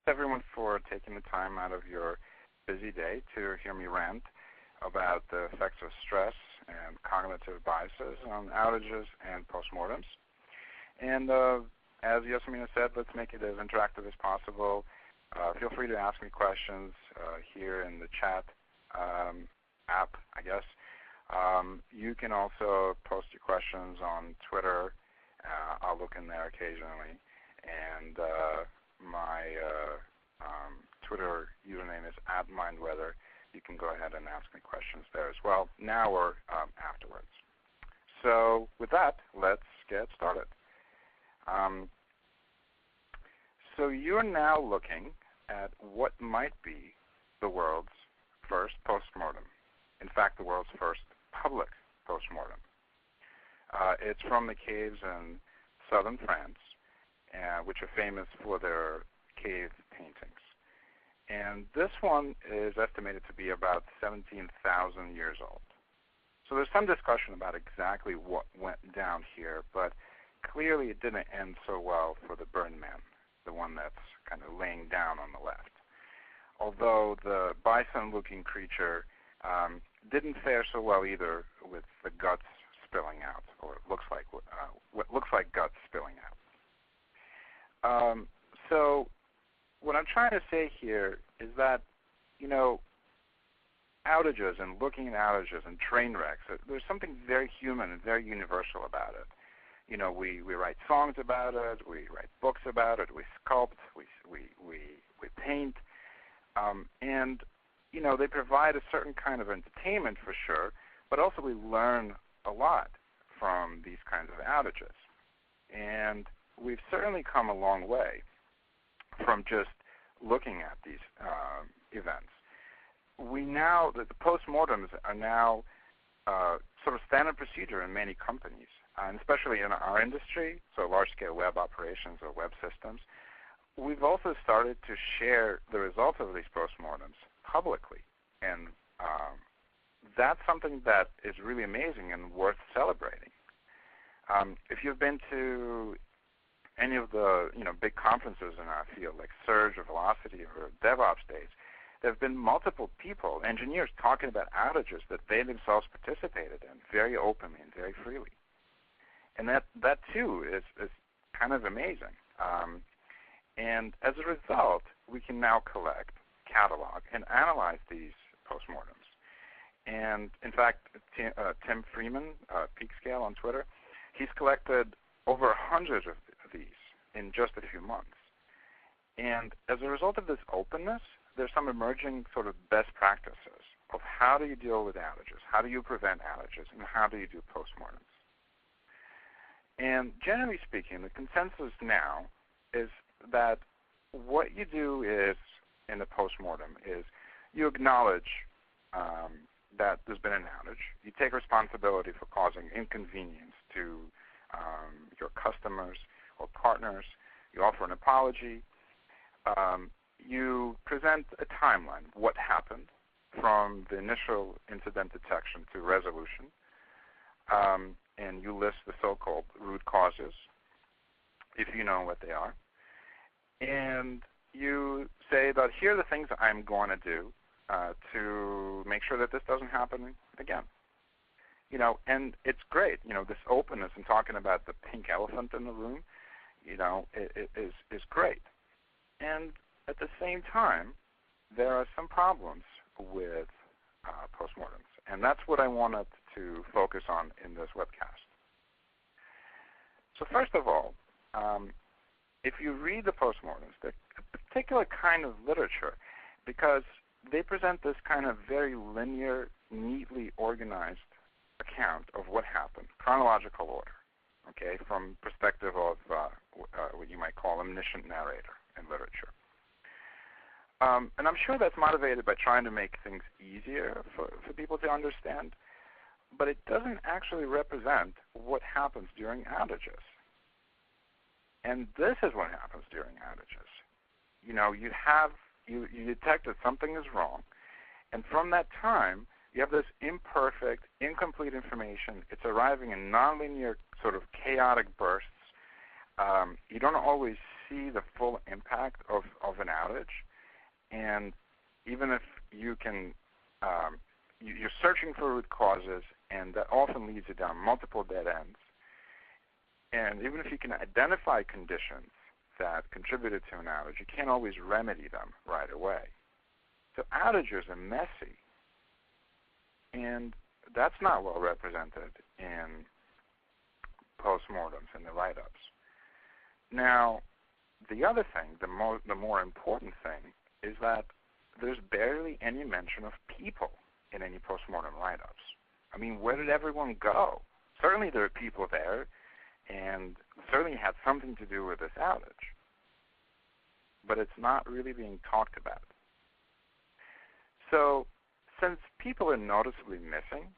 everyone for taking the time out of your busy day to hear me rant about the effects of stress and cognitive biases on outages and postmortems. And as Yasmina said, let's make it as interactive as possible. Feel free to ask me questions here in the chat app, I guess. You can also post your questions on Twitter. I'll look in there occasionally. And my Twitter username is @mindweather. You can go ahead and ask me questions there as well, now or afterwards. So with that, let's get started. So you're now looking at what might be the world's first postmortem. In fact, the world's first public postmortem. It's from the caves in southern France, which are famous for their cave paintings. And this one is estimated to be about 17,000 years old. So there's some discussion about exactly what went down here, but clearly it didn't end so well for the burn man, the one that's kind of laying down on the left. Although the bison-looking creature didn't fare so well either, with the guts spilling out, or it looks like what looks like guts spilling out. So what I'm trying to say here is that, outages and looking at outages and train wrecks, there's something very human and very universal about it. We write songs about it, we write books about it, we sculpt, we paint, and they provide a certain kind of entertainment for sure, but also we learn a lot from these kinds of outages. And we've certainly come a long way from just looking at these events. The postmortems are now sort of standard procedure in many companies, and especially in our industry, so large-scale web operations or web systems. We've also started to share the results of these postmortems publicly, and that's something that is really amazing and worth celebrating. If you've been to any of the big conferences in our field, like Surge or Velocity or DevOps Days, there have been multiple people, engineers, talking about outages that they themselves participated in very openly and very freely. And that too is kind of amazing. And as a result, we can now collect, catalog, and analyze these postmortems. And in fact, Tim Freeman, Peakscale on Twitter, he's collected over 100 of these in just a few months. And as a result of this openness, there's some emerging sort of best practices of how do you deal with outages, how do you prevent outages, and how do you do postmortems. And generally speaking, the consensus now is that what you do is, in the postmortem, is you acknowledge that there's been an outage. You take responsibility for causing inconvenience to your customers or partners. You offer an apology. You present a timeline, what happened from the initial incident detection to resolution, and you list the so-called root causes, if you know what they are. And you say that here are the things I'm going to do to make sure that this doesn't happen again. And it's great, this openness and talking about the pink elephant in the room, it is great. And at the same time, there are some problems with postmortems, and that's what I wanted to focus on in this webcast. So first of all, if you read the postmortems, they're a particular kind of literature because they present this kind of very linear, neatly organized account of what happened, chronological order, okay, from perspective of what you might call omniscient narrator in literature. And I'm sure that's motivated by trying to make things easier for people to understand, but it doesn't actually represent what happens during outages. And this is what happens during outages. You detect that something is wrong, and from that time, you have this imperfect, incomplete information. It's arriving in nonlinear, sort of chaotic bursts. You don't always see the full impact of an outage, and even if you can, you're searching for root causes, and that often leads you down multiple dead ends. And even if you can identify conditions that contributed to an outage, you can't always remedy them right away. So outages are messy, and that's not well represented in postmortems and the write-ups. Now, the other thing, the more important thing, is that there's barely any mention of people in any postmortem write-ups. I mean, where did everyone go? Certainly there are people there, and certainly had something to do with this outage. But it's not really being talked about. So, since people are noticeably missing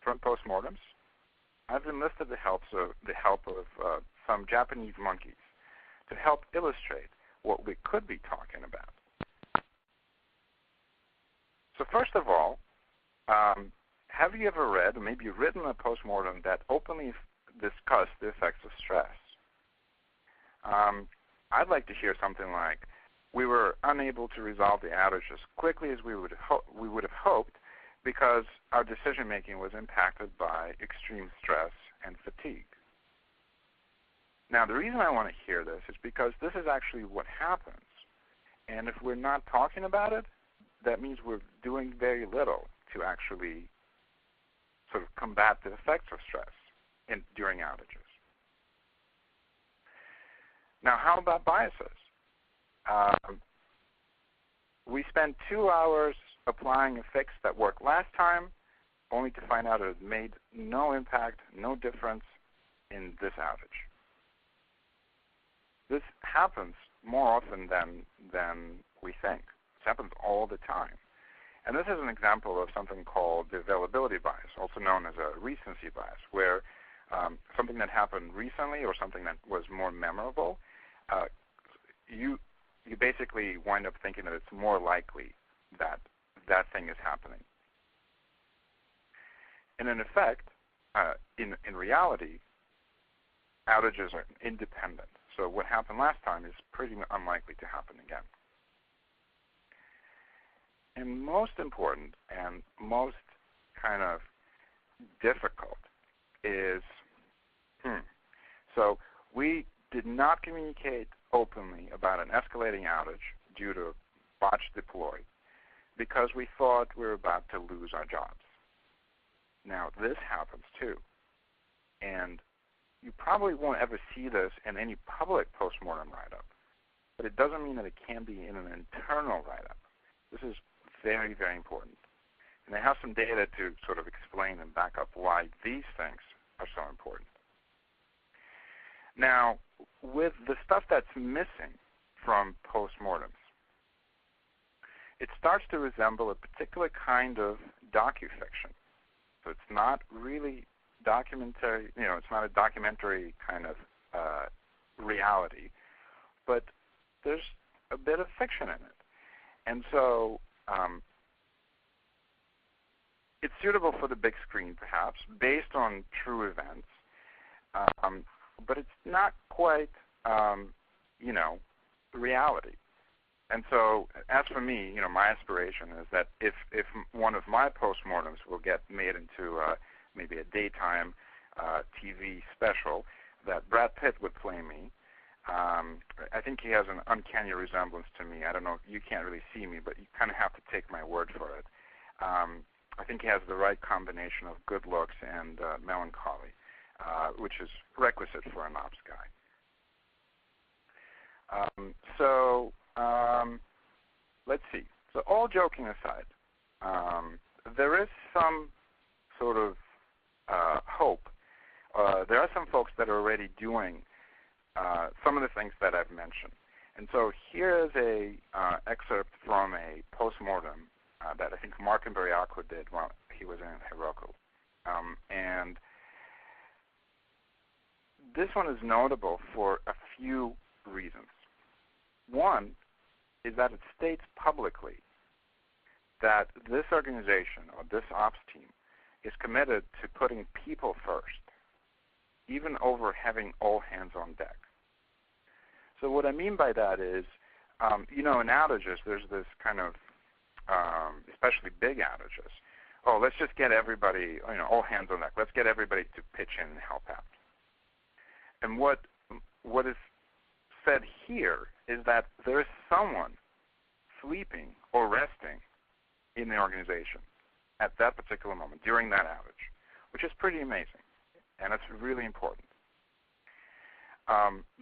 from postmortems, I've enlisted the help of some Japanese monkeys to help illustrate what we could be talking about. So first of all, have you ever read, or maybe written a postmortem that openly discussed the effects of stress? I'd like to hear something like, we were unable to resolve the outage as quickly as we would have hoped because our decision-making was impacted by extreme stress and fatigue. Now, the reason I want to hear this is because this is actually what happens. And if we're not talking about it, that means we're doing very little to actually sort of combat the effects of stress during outages. Now, how about biases? We spent 2 hours applying a fix that worked last time, only to find out it made no impact, no difference in this outage. This happens more often than we think. This happens all the time. And this is an example of something called the availability bias, also known as a recency bias, where something that happened recently or something that was more memorable, you basically wind up thinking that it's more likely that that thing is happening. And in effect, in reality, outages are independent. So what happened last time is pretty unlikely to happen again. And most important and most kind of difficult is, so we did not communicate openly about an escalating outage due to botched deploy because we thought we were about to lose our jobs. Now, this happens too. And you probably won't ever see this in any public postmortem write-up, but it doesn't mean that it can be in an internal write-up. This is very, very important. And I have some data to sort of explain and back up why these things are so important. Now, with the stuff that's missing from postmortems, it starts to resemble a particular kind of docufiction. So it's not really documentary, it's not a documentary kind of reality, but there's a bit of fiction in it. And so it's suitable for the big screen, perhaps, based on true events, but it's not quite, reality. And so, as for me, my aspiration is that if one of my postmortems will get made into maybe a daytime TV special, that Brad Pitt would play me. I think he has an uncanny resemblance to me. I don't know, you can't really see me, but you kind of have to take my word for it. I think he has the right combination of good looks and melancholy, which is requisite for an ops guy. Let's see. So all joking aside, there is some sort of hope. There are some folks that are already doing some of the things that I've mentioned. And so here is a excerpt from a postmortem that I think Mark Imperiaco did while he was in Heroku. And this one is notable for a few reasons. One is that it states publicly that this organization or this ops team is committed to putting people first, even over having all hands on deck. So what I mean by that is, in outages, there's this kind of, especially big outages. Oh, let's just get everybody, all hands on deck. Let's get everybody to pitch in and help out. And what is said here is that there is someone sleeping or resting in the organization at that particular moment during that outage, which is pretty amazing, and it's really important.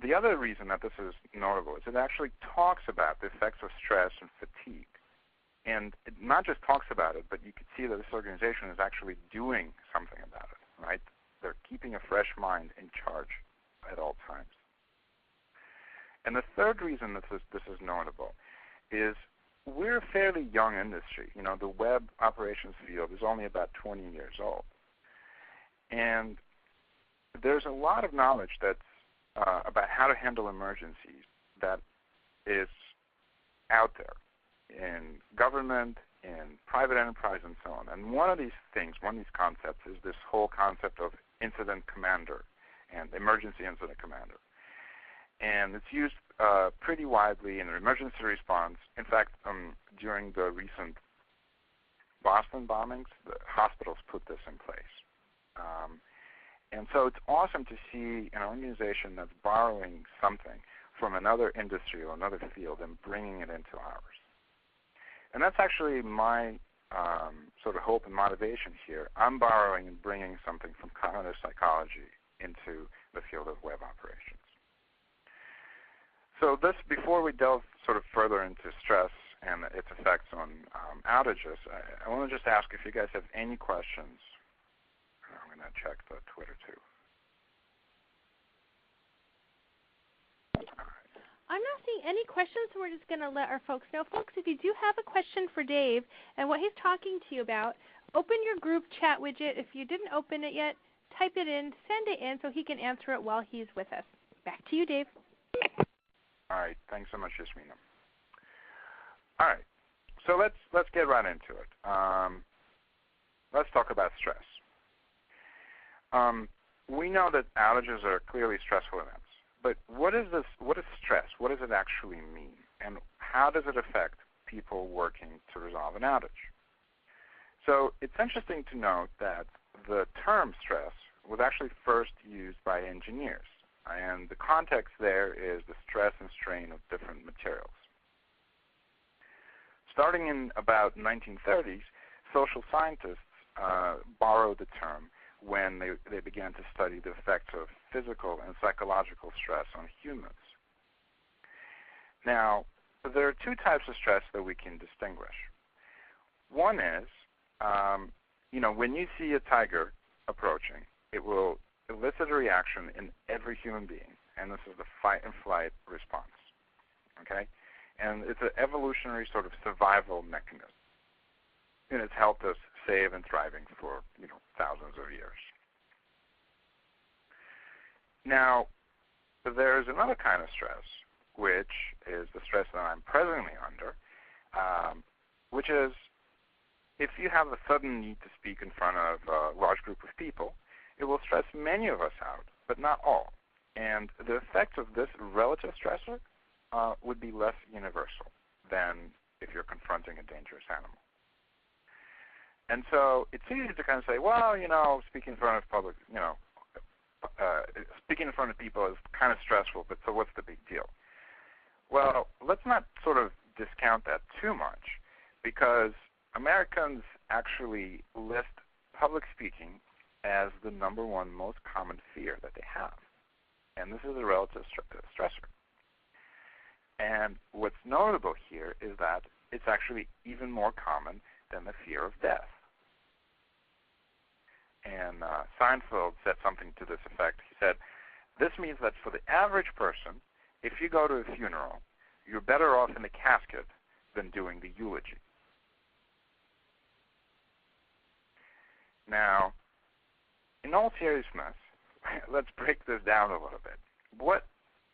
The other reason that this is notable is it actually talks about the effects of stress and fatigue. And it not just talks about it, but you can see that this organization is actually doing something about it, right? They're keeping a fresh mind in charge at all times. And the third reason that this is notable is we're a fairly young industry. The web operations field is only about 20 years old. And there's a lot of knowledge that's about how to handle emergencies that is out there in government, in private enterprise, and so on. And one of these concepts is this whole concept of incident commander and emergency incident commander. And it's used pretty widely in emergency response. In fact, during the recent Boston bombings, the hospitals put this in place. And so it's awesome to see an organization that's borrowing something from another industry or another field and bringing it into ours. And that's actually my sort of hope and motivation here. I'm borrowing and bringing something from cognitive psychology into the field of web operations. So before we delve sort of further into stress and its effects on outages, I want to just ask if you guys have any questions. I'm going to check the Twitter too. I'm not seeing any questions, so we're just going to let our folks know. Folks, if you do have a question for Dave and what he's talking to you about, open your group chat widget. If you didn't open it yet, type it in, send it in so he can answer it while he's with us. Back to you, Dave. All right. Thanks so much, Yasmina. All right. So let's get right into it. Let's talk about stress. We know that outages are clearly stressful events. But what is this? What is stress? What does it actually mean? And how does it affect people working to resolve an outage? So it's interesting to note that the term stress was actually first used by engineers. And the context there is the stress and strain of different materials. Starting in about 1930s, social scientists borrowed the term when they began to study the effects of physical and psychological stress on humans. Now, there are two types of stress that we can distinguish. One is, when you see a tiger approaching, it will elicit a reaction in every human being, and this is the fight and flight response, okay? And it's an evolutionary sort of survival mechanism, and it's helped us save and thriving for, thousands of years. Now, there's another kind of stress, which is the stress that I'm presently under, which is if you have a sudden need to speak in front of a large group of people, it will stress many of us out, but not all. And the effects of this relative stressor would be less universal than if you're confronting a dangerous animal. And so it's easy to kind of say, well, speaking in front of public, speaking in front of people is kind of stressful, but so what's the big deal? Well, let's not sort of discount that too much, because Americans actually list public speaking as the number one most common fear that they have. And this is a relative stressor. And what's notable here is that it's actually even more common than the fear of death. And Seinfeld said something to this effect. He said, this means that for the average person, if you go to a funeral, you're better off in the casket than doing the eulogy. Now, in all seriousness, let's break this down a little bit. What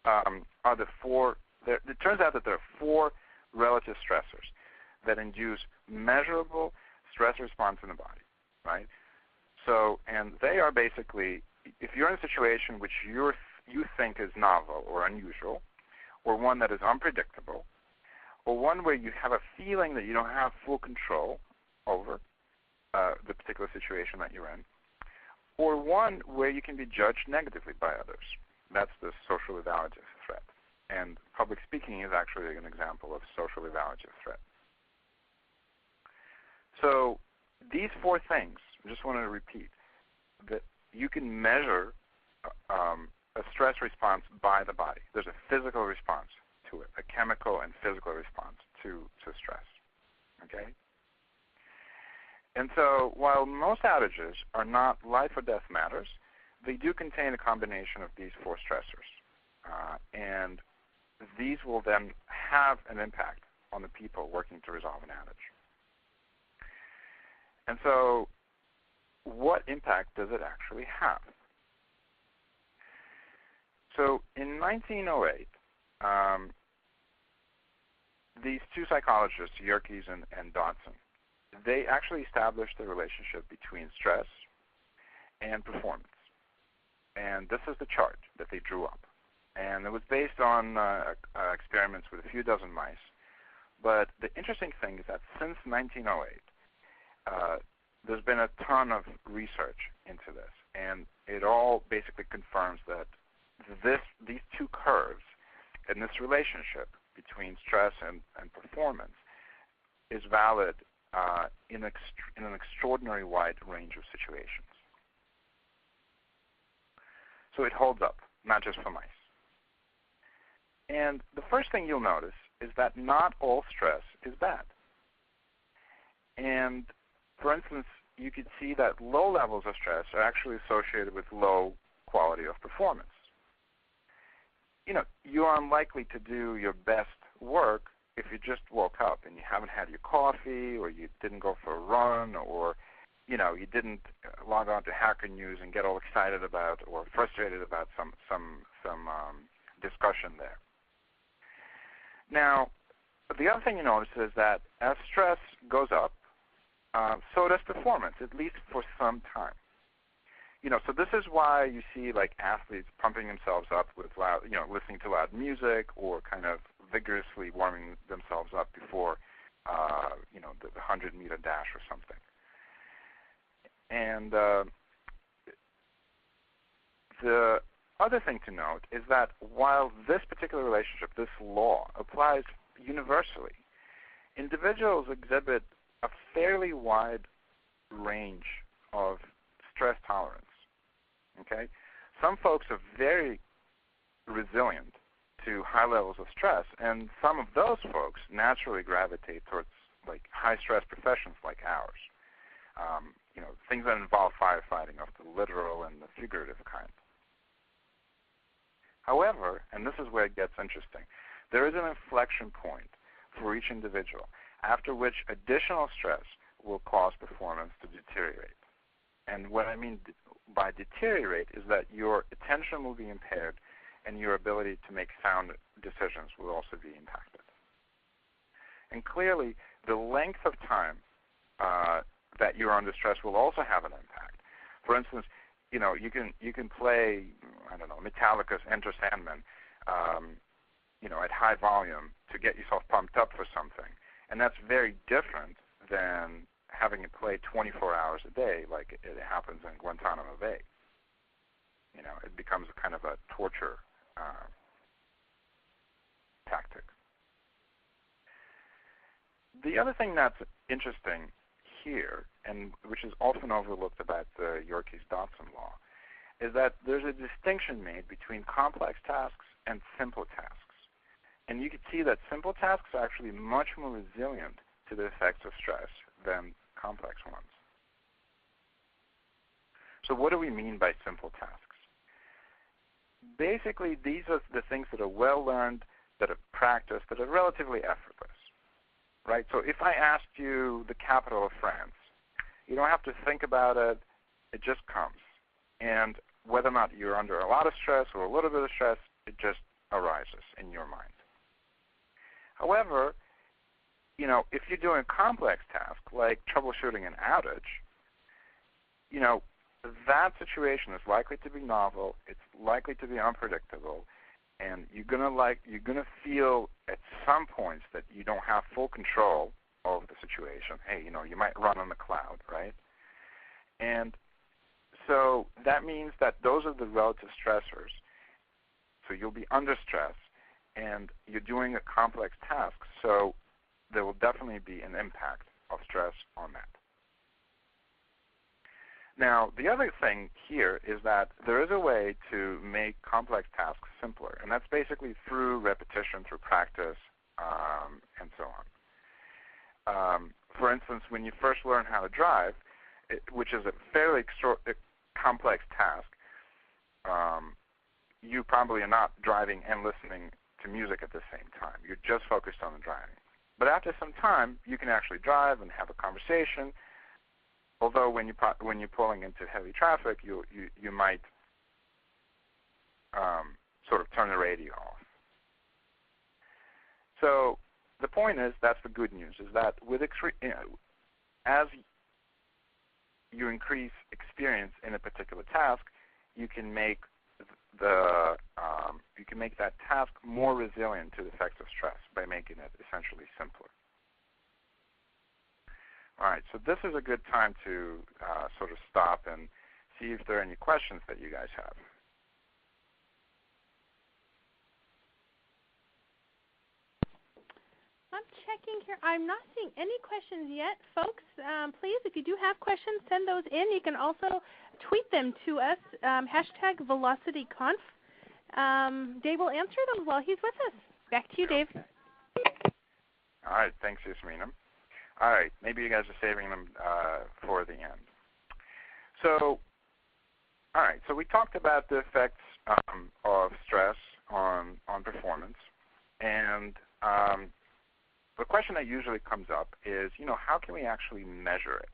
are the four? It turns out that there are four relative stressors that induce measurable stress response in the body, right? So, and they are basically, if you're in a situation which you think is novel or unusual, or one that is unpredictable, or one where you have a feeling that you don't have full control over the particular situation that you're in, or one where you can be judged negatively by others. That's the social evaluative threat. And public speaking is actually an example of social evaluative threat. So these four things, I just want to repeat, that you can measure a stress response by the body. There's a physical response to it, a chemical and physical response to stress. Okay? And so while most outages are not life or death matters, they do contain a combination of these four stressors. And these will then have an impact on the people working to resolve an outage. And so what impact does it actually have? So in 1908, these two psychologists, Yerkes and Dodson, they actually established the relationship between stress and performance. And this is the chart that they drew up. And it was based on experiments with a few dozen mice. But the interesting thing is that since 1908, there's been a ton of research into this. And it all basically confirms that these two curves and this relationship between stress and performance is valid in an extraordinarily wide range of situations. So it holds up, not just for mice. And the first thing you'll notice is that not all stress is bad. And, for instance, you could see that low levels of stress are actually associated with low quality of performance. You know, you're unlikely to do your best work if you just woke up and you haven't had your coffee, or you didn't go for a run, or you didn't log on to Hacker News and get all excited about or frustrated about some discussion there. Now, the other thing you notice is that as stress goes up, so does performance, at least for some time. So this is why you see like athletes pumping themselves up with loud, listening to loud music, or kind of vigorously warming themselves up before, the 100-meter dash or something. And the other thing to note is that while this particular relationship, this law, applies universally, individuals exhibit a fairly wide range of stress tolerance. Okay? Some folks are very resilient to high levels of stress, and some of those folks naturally gravitate towards like high-stress professions like ours. Things that involve firefighting of the literal and the figurative kind. However, and this is where it gets interesting, there is an inflection point for each individual after which additional stress will cause performance to deteriorate. And what I mean by deteriorate is that your attention will be impaired and your ability to make sound decisions will also be impacted. And clearly, the length of time that you're under stress will also have an impact. For instance, you can play, Metallica's Enter Sandman, at high volume to get yourself pumped up for something. And that's very different than having it play 24 hours a day like it happens in Guantanamo Bay. It becomes a kind of a torture tactic. The other thing that's interesting here, and which is often overlooked about the Yerkes-Dodson law, is that there's a distinction made between complex tasks and simple tasks. And you can see that simple tasks are actually much more resilient to the effects of stress than complex ones. So what do we mean by simple tasks? Basically, these are the things that are well learned, that are practiced, that are relatively effortless. Right? So if I asked you the capital of France, you don't have to think about it. It just comes. And whether or not you're under a lot of stress or a little bit of stress, it just arises in your mind. However, if you're doing a complex task like troubleshooting an outage, that situation is likely to be novel. It's likely to be unpredictable. And you're gonna feel at some points that you don't have full control of the situation. Hey, you might run on the cloud, right? And so that means that those are the relative stressors. So you'll be under stress, and you're doing a complex task, so there will definitely be an impact of stress on that. Now, the other thing here is that there is a way to make complex tasks simpler, and that's basically through repetition, through practice, and so on. For instance, when you first learn how to drive, which is a fairly complex task, you probably are not driving and listening to music at the same time. You're just focused on the driving. But after some time, you can actually drive and have a conversation. Although when you're pulling into heavy traffic, you might sort of turn the radio off. So the point is, that's the good news, is that as you increase experience in a particular task, you can make that task more resilient to the effects of stress by making it essentially simpler. All right, so this is a good time to sort of stop and see if there are any questions that you guys have. I'm checking here. I'm not seeing any questions yet. Folks, please, if you do have questions, send those in. You can also tweet them to us, #VelocityConf. Dave will answer them while he's with us. Back to you, Dave. All right, thanks, Yasmina. All right, maybe you guys are saving them for the end. So, all right, so we talked about the effects of stress on performance, and the question that usually comes up is, how can we actually measure it?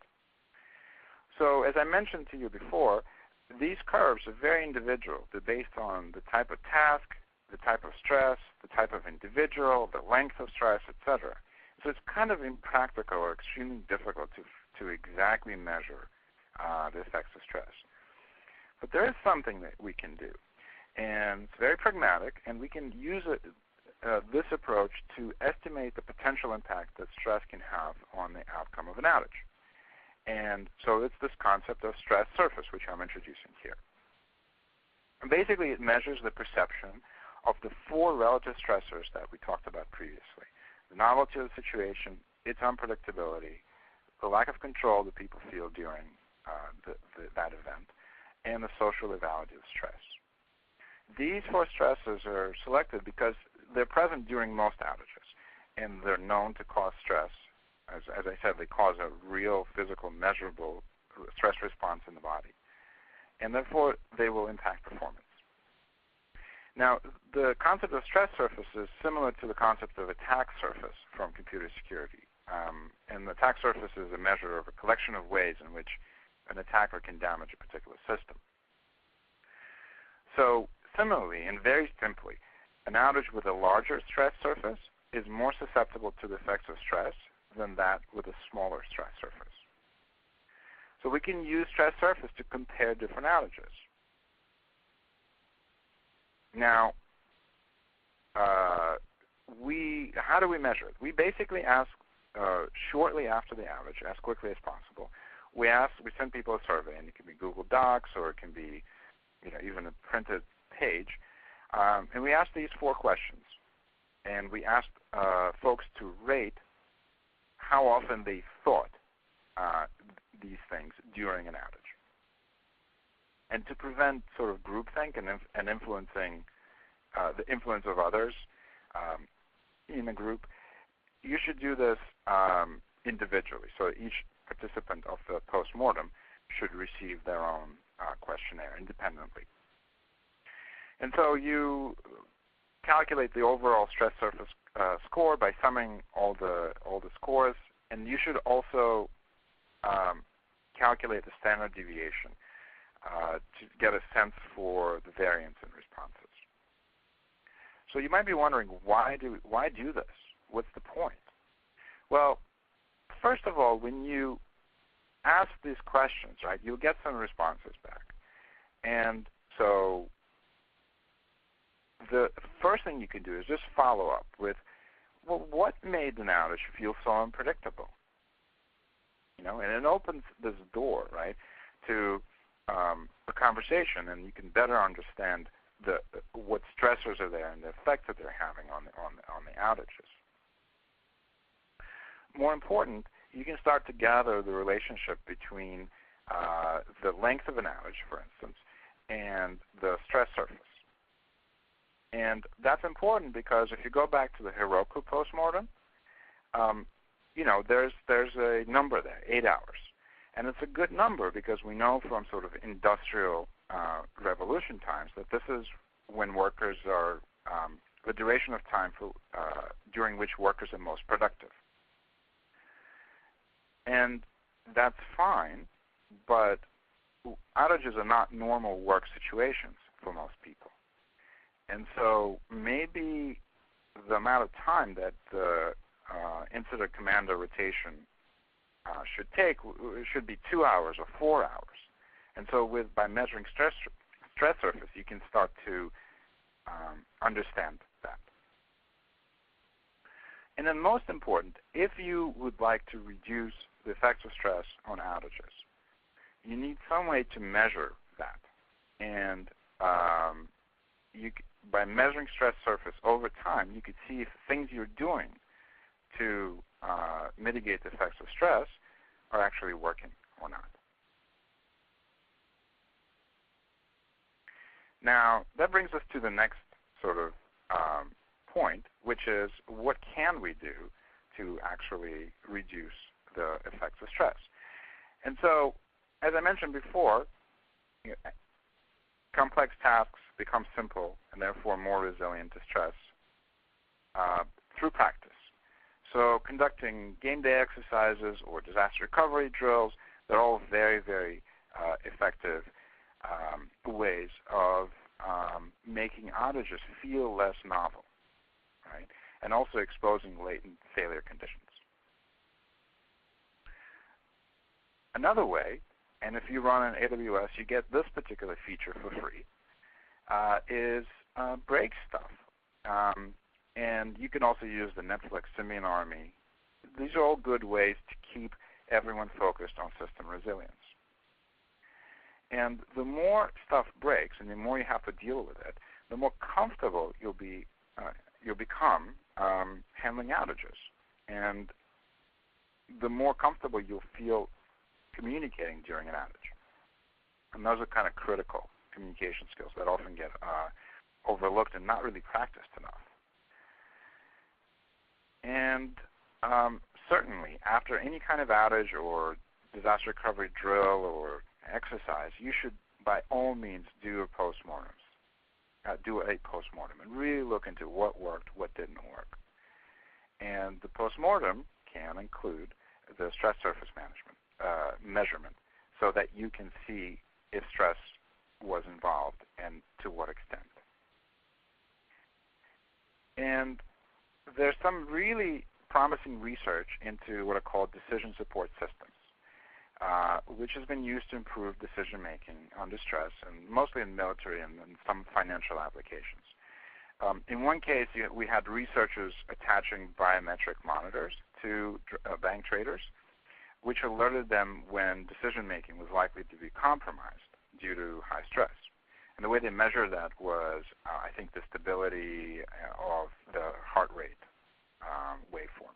So as I mentioned to you before, these curves are very individual. They're based on the type of task, the type of stress, the type of individual, the length of stress, etc. So it's kind of impractical or extremely difficult to exactly measure the effects of stress. But there is something that we can do, and it's very pragmatic, and we can use this approach to estimate the potential impact that stress can have on the outcome of an outage. And so it's this concept of stress surface, which I'm introducing here. And basically, it measures the perception of the 4 relative stressors that we talked about previously: the novelty of the situation, its unpredictability, the lack of control that people feel during that event, and the social legality of stress. These 4 stressors are selected because they're present during most outages, and they're known to cause stress. As I said, they cause a real physical, measurable stress response in the body, and therefore they will impact performance. Now, the concept of stress surface is similar to the concept of attack surface from computer security. And the attack surface is a measure of a collection of ways in which an attacker can damage a particular system. So similarly, and very simply, an outage with a larger stress surface is more susceptible to the effects of stress than that with a smaller stress surface. So we can use stress surface to compare different outages. Now, how do we measure it? We basically ask shortly after the outage, as quickly as possible. We send people a survey, and it can be Google Docs or it can be, even a printed page, and we ask these 4 questions, and we ask folks to rate how often they thought these things during an outage. And to prevent sort of groupthink and influencing the influence of others in a group, you should do this individually. So each participant of the post-mortem should receive their own questionnaire independently. And so you calculate the overall stress surface score by summing all the scores, and you should also calculate the standard deviation to get a sense for the variance in responses. So you might be wondering, why do this? What's the point? Well, first of all, when you ask these questions, right, you'll get some responses back. And so the first thing you can do is just follow up with, well, what made an outage feel so unpredictable? And it opens this door, right, to a conversation, and you can better understand what stressors are there and the effects that they're having on the outages. More important, you can start to gather the relationship between the length of an outage, for instance, and the stress surface. And that's important because if you go back to the Heroku Post-Mortem, there's a number there, 8 hours. And it's a good number because we know from sort of industrial revolution times that this is when workers are, the duration of time during which workers are most productive. And that's fine, but outages are not normal work situations for most people. And so maybe the amount of time that the incident commander rotation should take should be 2 hours or 4 hours. And so by measuring stress surface, you can start to understand that. And then most important, if you would like to reduce the effects of stress on outages, you need some way to measure that. And by measuring stress surface over time, you could see if things you're doing to mitigate the effects of stress are actually working or not. Now, that brings us to the next sort of point, which is what can we do to actually reduce the effects of stress? And so, as I mentioned before, complex tasks become simple and therefore more resilient to stress through practice. So conducting game day exercises or disaster recovery drills, they're all very, very effective ways of making outages feel less novel, right? And also exposing latent failure conditions. Another way, and if you run an AWS, you get this particular feature for free, is break stuff. And you can also use the Netflix Simian Army. These are all good ways to keep everyone focused on system resilience. And the more stuff breaks and the more you have to deal with it, the more comfortable you'll become handling outages. And the more comfortable you'll feel communicating during an outage. And those are kind of critical communication skills that often get overlooked and not really practiced enough. And certainly, after any kind of outage or disaster recovery drill or exercise, you should by all means do a post-mortem and really look into what worked, what didn't work. And the post-mortem can include the stress surface measurement so that you can see if stress was involved and to what extent. And there's some really promising research into what are called decision support systems, which has been used to improve decision-making under stress, and mostly in military and some financial applications. In one case, we had researchers attaching biometric monitors to bank traders, which alerted them when decision-making was likely to be compromised due to high stress. And the way they measured that was, I think, the stability of the heart rate waveform.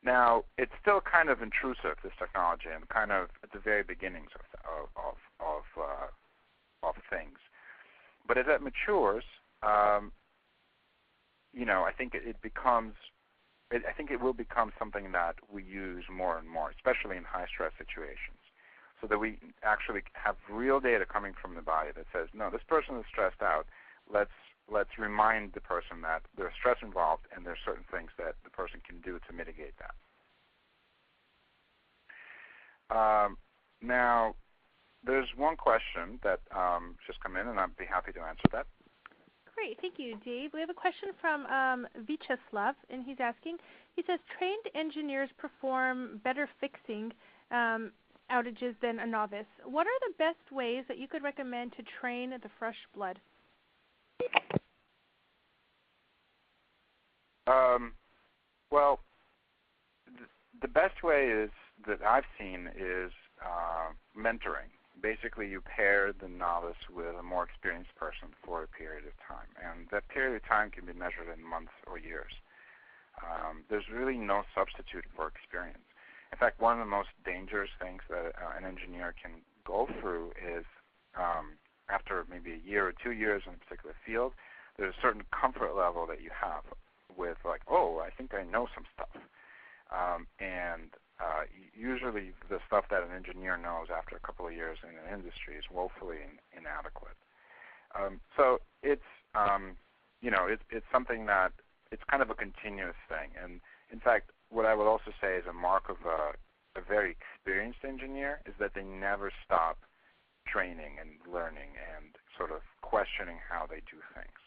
Now, it's still kind of intrusive, this technology, and kind of at the very beginnings of things. But as it matures, I think it will become something that we use more and more, especially in high-stress situations, so that we actually have real data coming from the body that says, no, this person is stressed out. Let's remind the person that there's stress involved and there's certain things that the person can do to mitigate that. Now, there's one question that just come in, and I'd be happy to answer that. Great. Thank you, Dave. We have a question from Vyacheslav, and he's asking, he says, trained engineers perform better fixing outages than a novice. What are the best ways that you could recommend to train the fresh blood? Well, the best way is that I've seen is mentoring. Basically, you pair the novice with a more experienced person for a period of time, and that period of time can be measured in months or years. There's really no substitute for experience. In fact, one of the most dangerous things that an engineer can go through is after maybe a year or 2 years in a particular field, there's a certain comfort level that you have with, like, oh, I think I know some stuff. Usually the stuff that an engineer knows after a couple of years in an industry is woefully inadequate. So it's something that it's kind of a continuous thing. And in fact, what I would also say is a mark of a very experienced engineer is that they never stop training and learning and sort of questioning how they do things.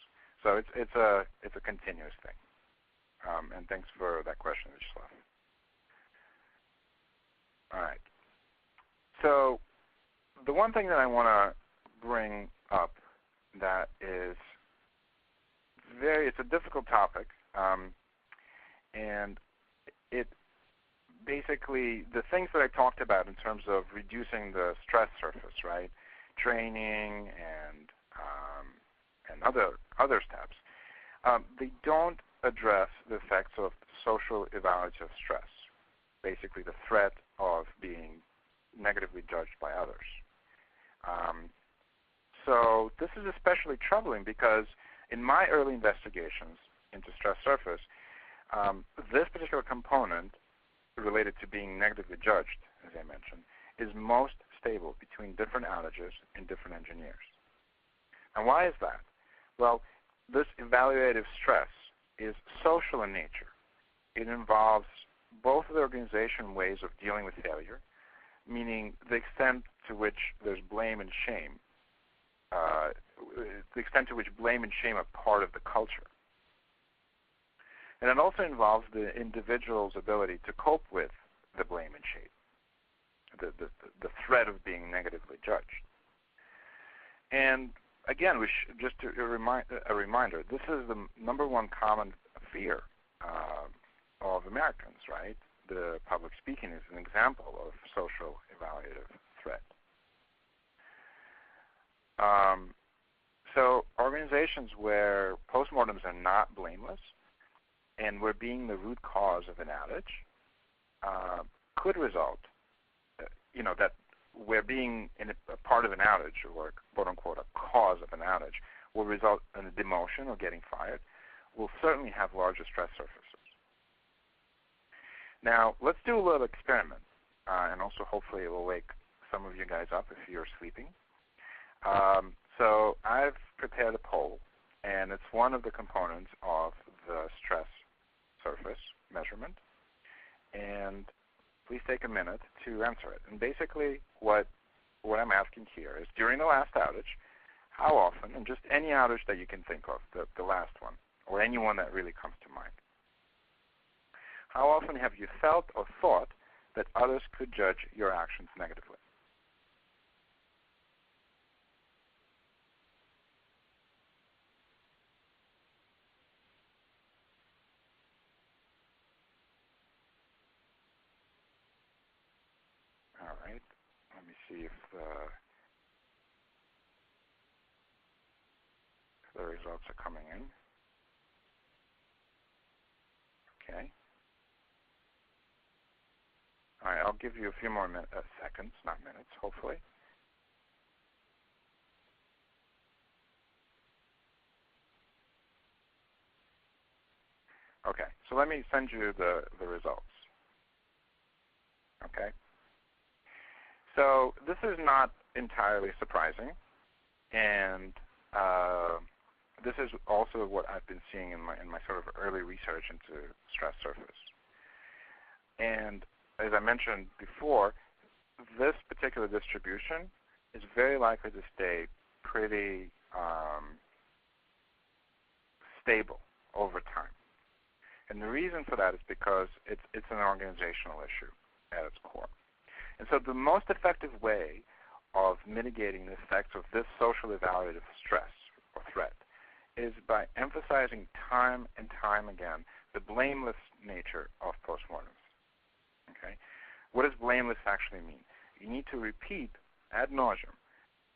So it's a continuous thing. And thanks for that question, Vyacheslav. All right. So the one thing that I want to bring up that is it's a difficult topic, and it basically, the things that I talked about in terms of reducing the stress surface, right, training and other steps, they don't address the effects of social evaluative stress, basically the threat of being negatively judged by others. So this is especially troubling because in my early investigations into stress surface, this particular component related to being negatively judged, as I mentioned, is most stable between different outages and different engineers. And why is that? Well, this evaluative stress is social in nature. It involves both of the organization ways of dealing with failure, meaning the extent to which there's blame and shame, the extent to which blame and shame are part of the culture. And it also involves the individual's ability to cope with the blame and shame, the threat of being negatively judged. And again, just a reminder, this is the number one common fear of Americans, right? The public speaking is an example of social evaluative threat. So organizations where postmortems are not blameless and where being the root cause of an outage could result, that where being in a part of an outage or quote-unquote a cause of an outage will result in a demotion or getting fired, will certainly have larger stress surfaces. Now, let's do a little experiment, and also hopefully it will wake some of you guys up if you're sleeping. So I've prepared a poll, and it's one of the components of the stress surface measurement. And please take a minute to answer it. And basically what I'm asking here is, during the last outage, how often, and just any outage that you can think of, the last one, or any one that really comes to mind, how often have you felt or thought that others could judge your actions negatively? All right. Let me see if the results are coming in. Okay. All right, I'll give you a few more seconds, not minutes, hopefully. Okay, so let me send you the results. Okay. So this is not entirely surprising, and this is also what I've been seeing in my sort of early research into stress surface. And as I mentioned before, this particular distribution is very likely to stay pretty stable over time. And the reason for that is because it's an organizational issue at its core. And so the most effective way of mitigating the effects of this social evaluative stress or threat is by emphasizing time and time again the blameless nature of postmortems. Okay? What does blameless actually mean? You need to repeat ad nauseum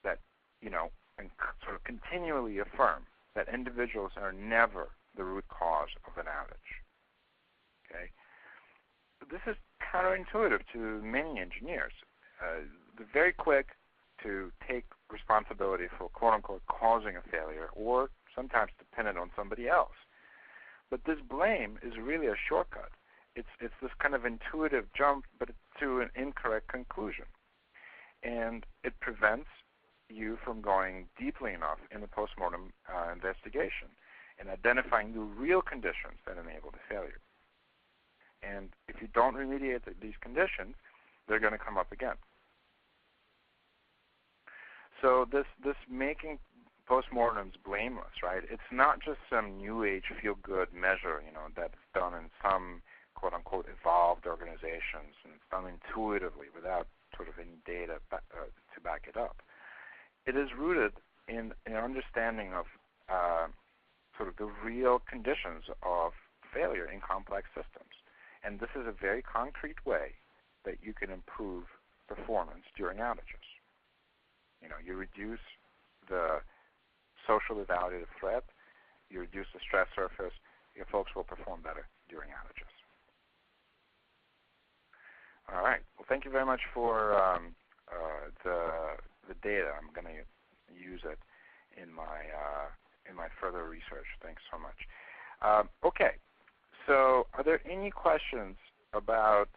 that, and sort of continually affirm that individuals are never the root cause of an outage. Okay? This is counterintuitive to many engineers. They're very quick to take responsibility for quote-unquote causing a failure, or sometimes to pin it on somebody else. But this blame is really a shortcut. It's this kind of intuitive jump, but to an incorrect conclusion. And it prevents you from going deeply enough in the postmortem investigation and identifying the real conditions that enable the failure. And if you don't remediate these conditions, they're going to come up again. So this making postmortems blameless, right? It's not just some new age feel-good measure, that's done in some quote-unquote evolved organizations, and it's done intuitively without sort of any data to back it up. It is rooted in an understanding of sort of the real conditions of failure in complex systems. And this is a very concrete way that you can improve performance during outages. You reduce the socially evaluated threat, you reduce the stress surface, your folks will perform better during outages. All right. Well, thank you very much for the data. I'm going to use it in my further research. Thanks so much. Okay. So, are there any questions about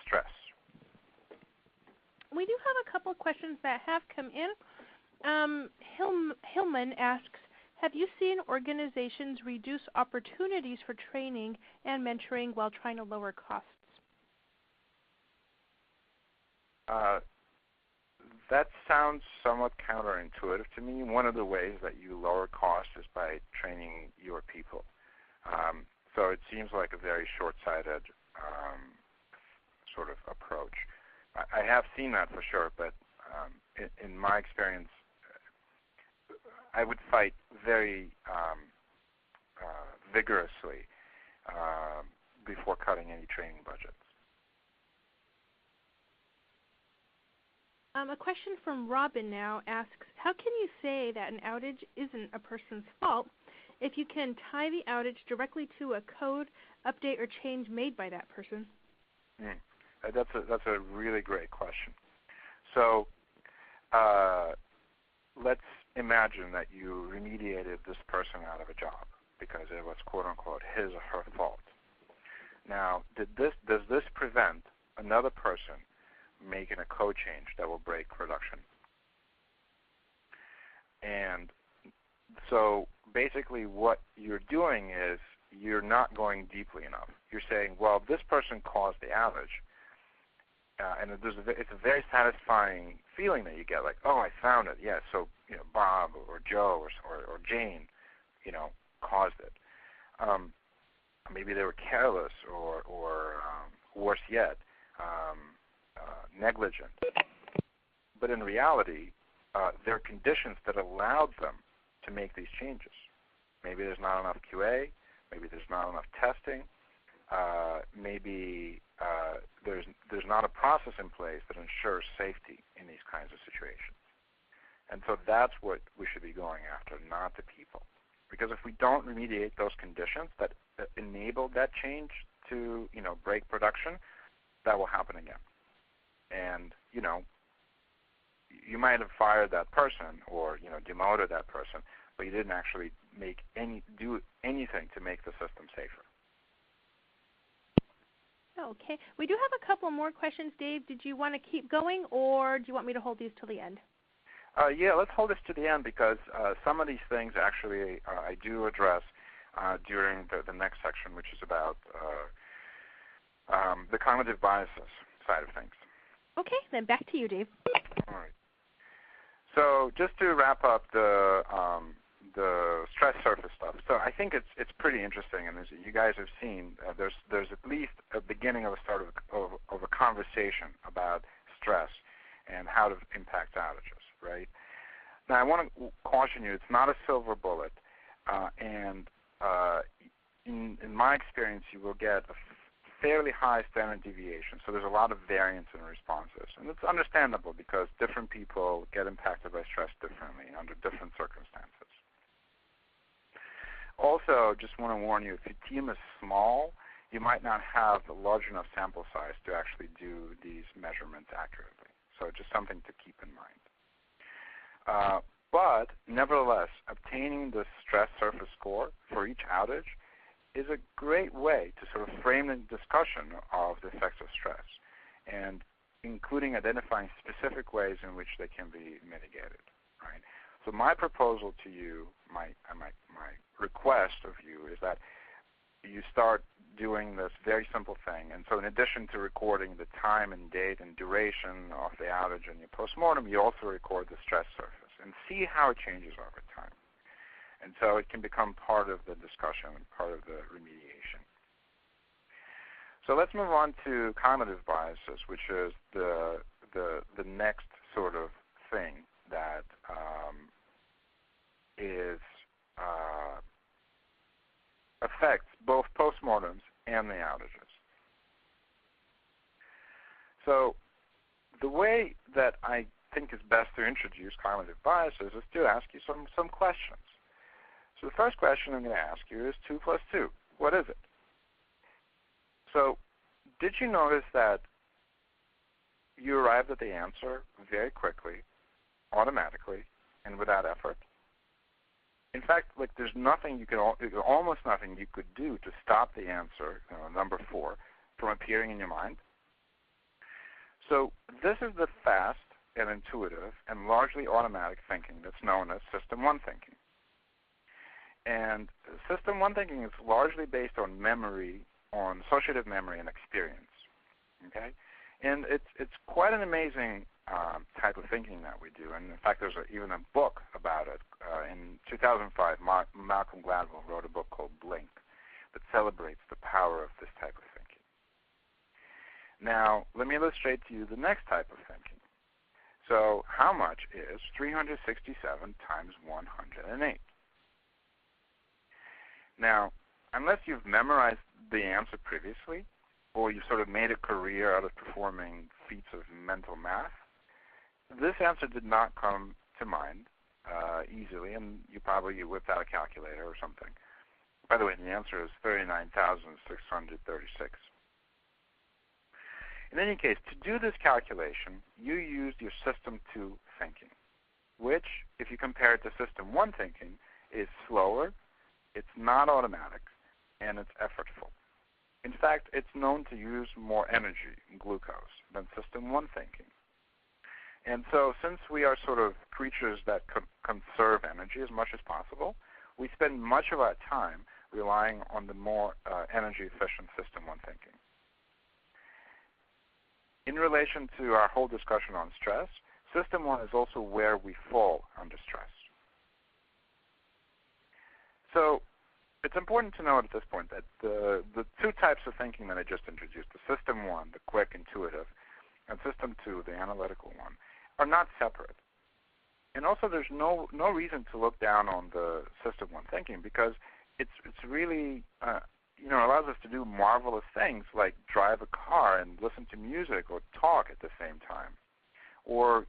stress? We do have a couple of questions that have come in. Hillman asks, have you seen organizations reduce opportunities for training and mentoring while trying to lower costs? That sounds somewhat counterintuitive to me. One of the ways that you lower costs is by training your people. So it seems like a very short-sighted sort of approach. I have seen that for sure, but in my experience, I would fight very vigorously before cutting any training budgets. A question from Robin now asks, how can you say that an outage isn't a person's fault if you can tie the outage directly to a code update or change made by that person? That's a really great question. So let's imagine that you remediated this person out of a job because it was quote-unquote his or her fault. Now, does this prevent another person making a code change that will break production? And so basically what you're doing is you're not going deeply enough. You're saying, well, this person caused the outage, and it's a very satisfying feeling that you get, like, oh, I found it. Yeah, so Bob or Joe or Jane, caused it. Maybe they were careless or worse yet, negligent. But in reality, there are conditions that allowed them to make these changes. Maybe there's not enough QA. Maybe there's not enough testing. Maybe there's not a process in place that ensures safety in these kinds of situations. And so that's what we should be going after, not the people. Because if we don't remediate those conditions that enable that change to, break production, that will happen again. And, you might have fired that person or, demoted that person, but you didn't actually do anything to make the system safer. Okay. We do have a couple more questions, Dave. Did you want to keep going, or do you want me to hold these till the end? Yeah, let's hold this to the end because some of these things actually I do address during the next section, which is about the cognitive biases side of things. Okay, then back to you, Dave. All right. So just to wrap up the stress surface stuff. So I think it's pretty interesting, and as you guys have seen, there's at least a beginning of a start of a conversation about stress and how to impact outages, right? Now I want to caution you, it's not a silver bullet. and in my experience, you will get a fairly high standard deviation. So there's a lot of variance in responses. And it's understandable because different people get impacted by stress differently under different circumstances. Also, just want to warn you, if your team is small, you might not have a large enough sample size to actually do these measurements accurately. So just something to keep in mind. But nevertheless, obtaining the stress surface score for each outage is a great way to sort of frame the discussion of the effects of stress, and including identifying specific ways in which they can be mitigated. Right? So my proposal to you, my request of you is that you start doing this very simple thing. And so in addition to recording the time and date and duration of the outage in your postmortem, you also record the stress surface and see how it changes over time. And so it can become part of the discussion and part of the remediation. So let's move on to cognitive biases, which is the next sort of thing that affects both postmortems and the outages. So the way that I think is best to introduce cognitive biases is to ask you some questions. So the first question I'm going to ask you is 2 plus 2. What is it? So did you notice that you arrived at the answer very quickly, automatically, and without effort? In fact, like there's almost nothing you could do to stop the answer, number 4, from appearing in your mind. So this is the fast and intuitive and largely automatic thinking that's known as System 1 thinking. And System 1 thinking is largely based on memory, on associative memory and experience. Okay, and it's quite an amazing type of thinking that we do. And in fact, there's even a book about it. In 2005, Malcolm Gladwell wrote a book called Blink that celebrates the power of this type of thinking. Now, let me illustrate to you the next type of thinking. So how much is 367 times 108? Now, unless you've memorized the answer previously, or you've sort of made a career out of performing feats of mental math, this answer did not come to mind easily, and you probably whipped out a calculator or something. By the way, the answer is 39,636. In any case, to do this calculation, you used your System 2 thinking, which, if you compare it to System 1 thinking, is slower, it's not automatic, and it's effortful. In fact, it's known to use more energy, glucose, than System 1 thinking. And so since we are sort of creatures that conserve energy as much as possible, we spend much of our time relying on the more energy-efficient System 1 thinking. In relation to our whole discussion on stress, System 1 is also where we fall under stress. So it's important to note at this point that the 2 types of thinking that I just introduced, the System 1, the quick, intuitive, and System 2, the analytical one, are not separate. And also there's no reason to look down on the System 1 thinking because it's really allows us to do marvelous things like drive a car and listen to music or talk at the same time. Or,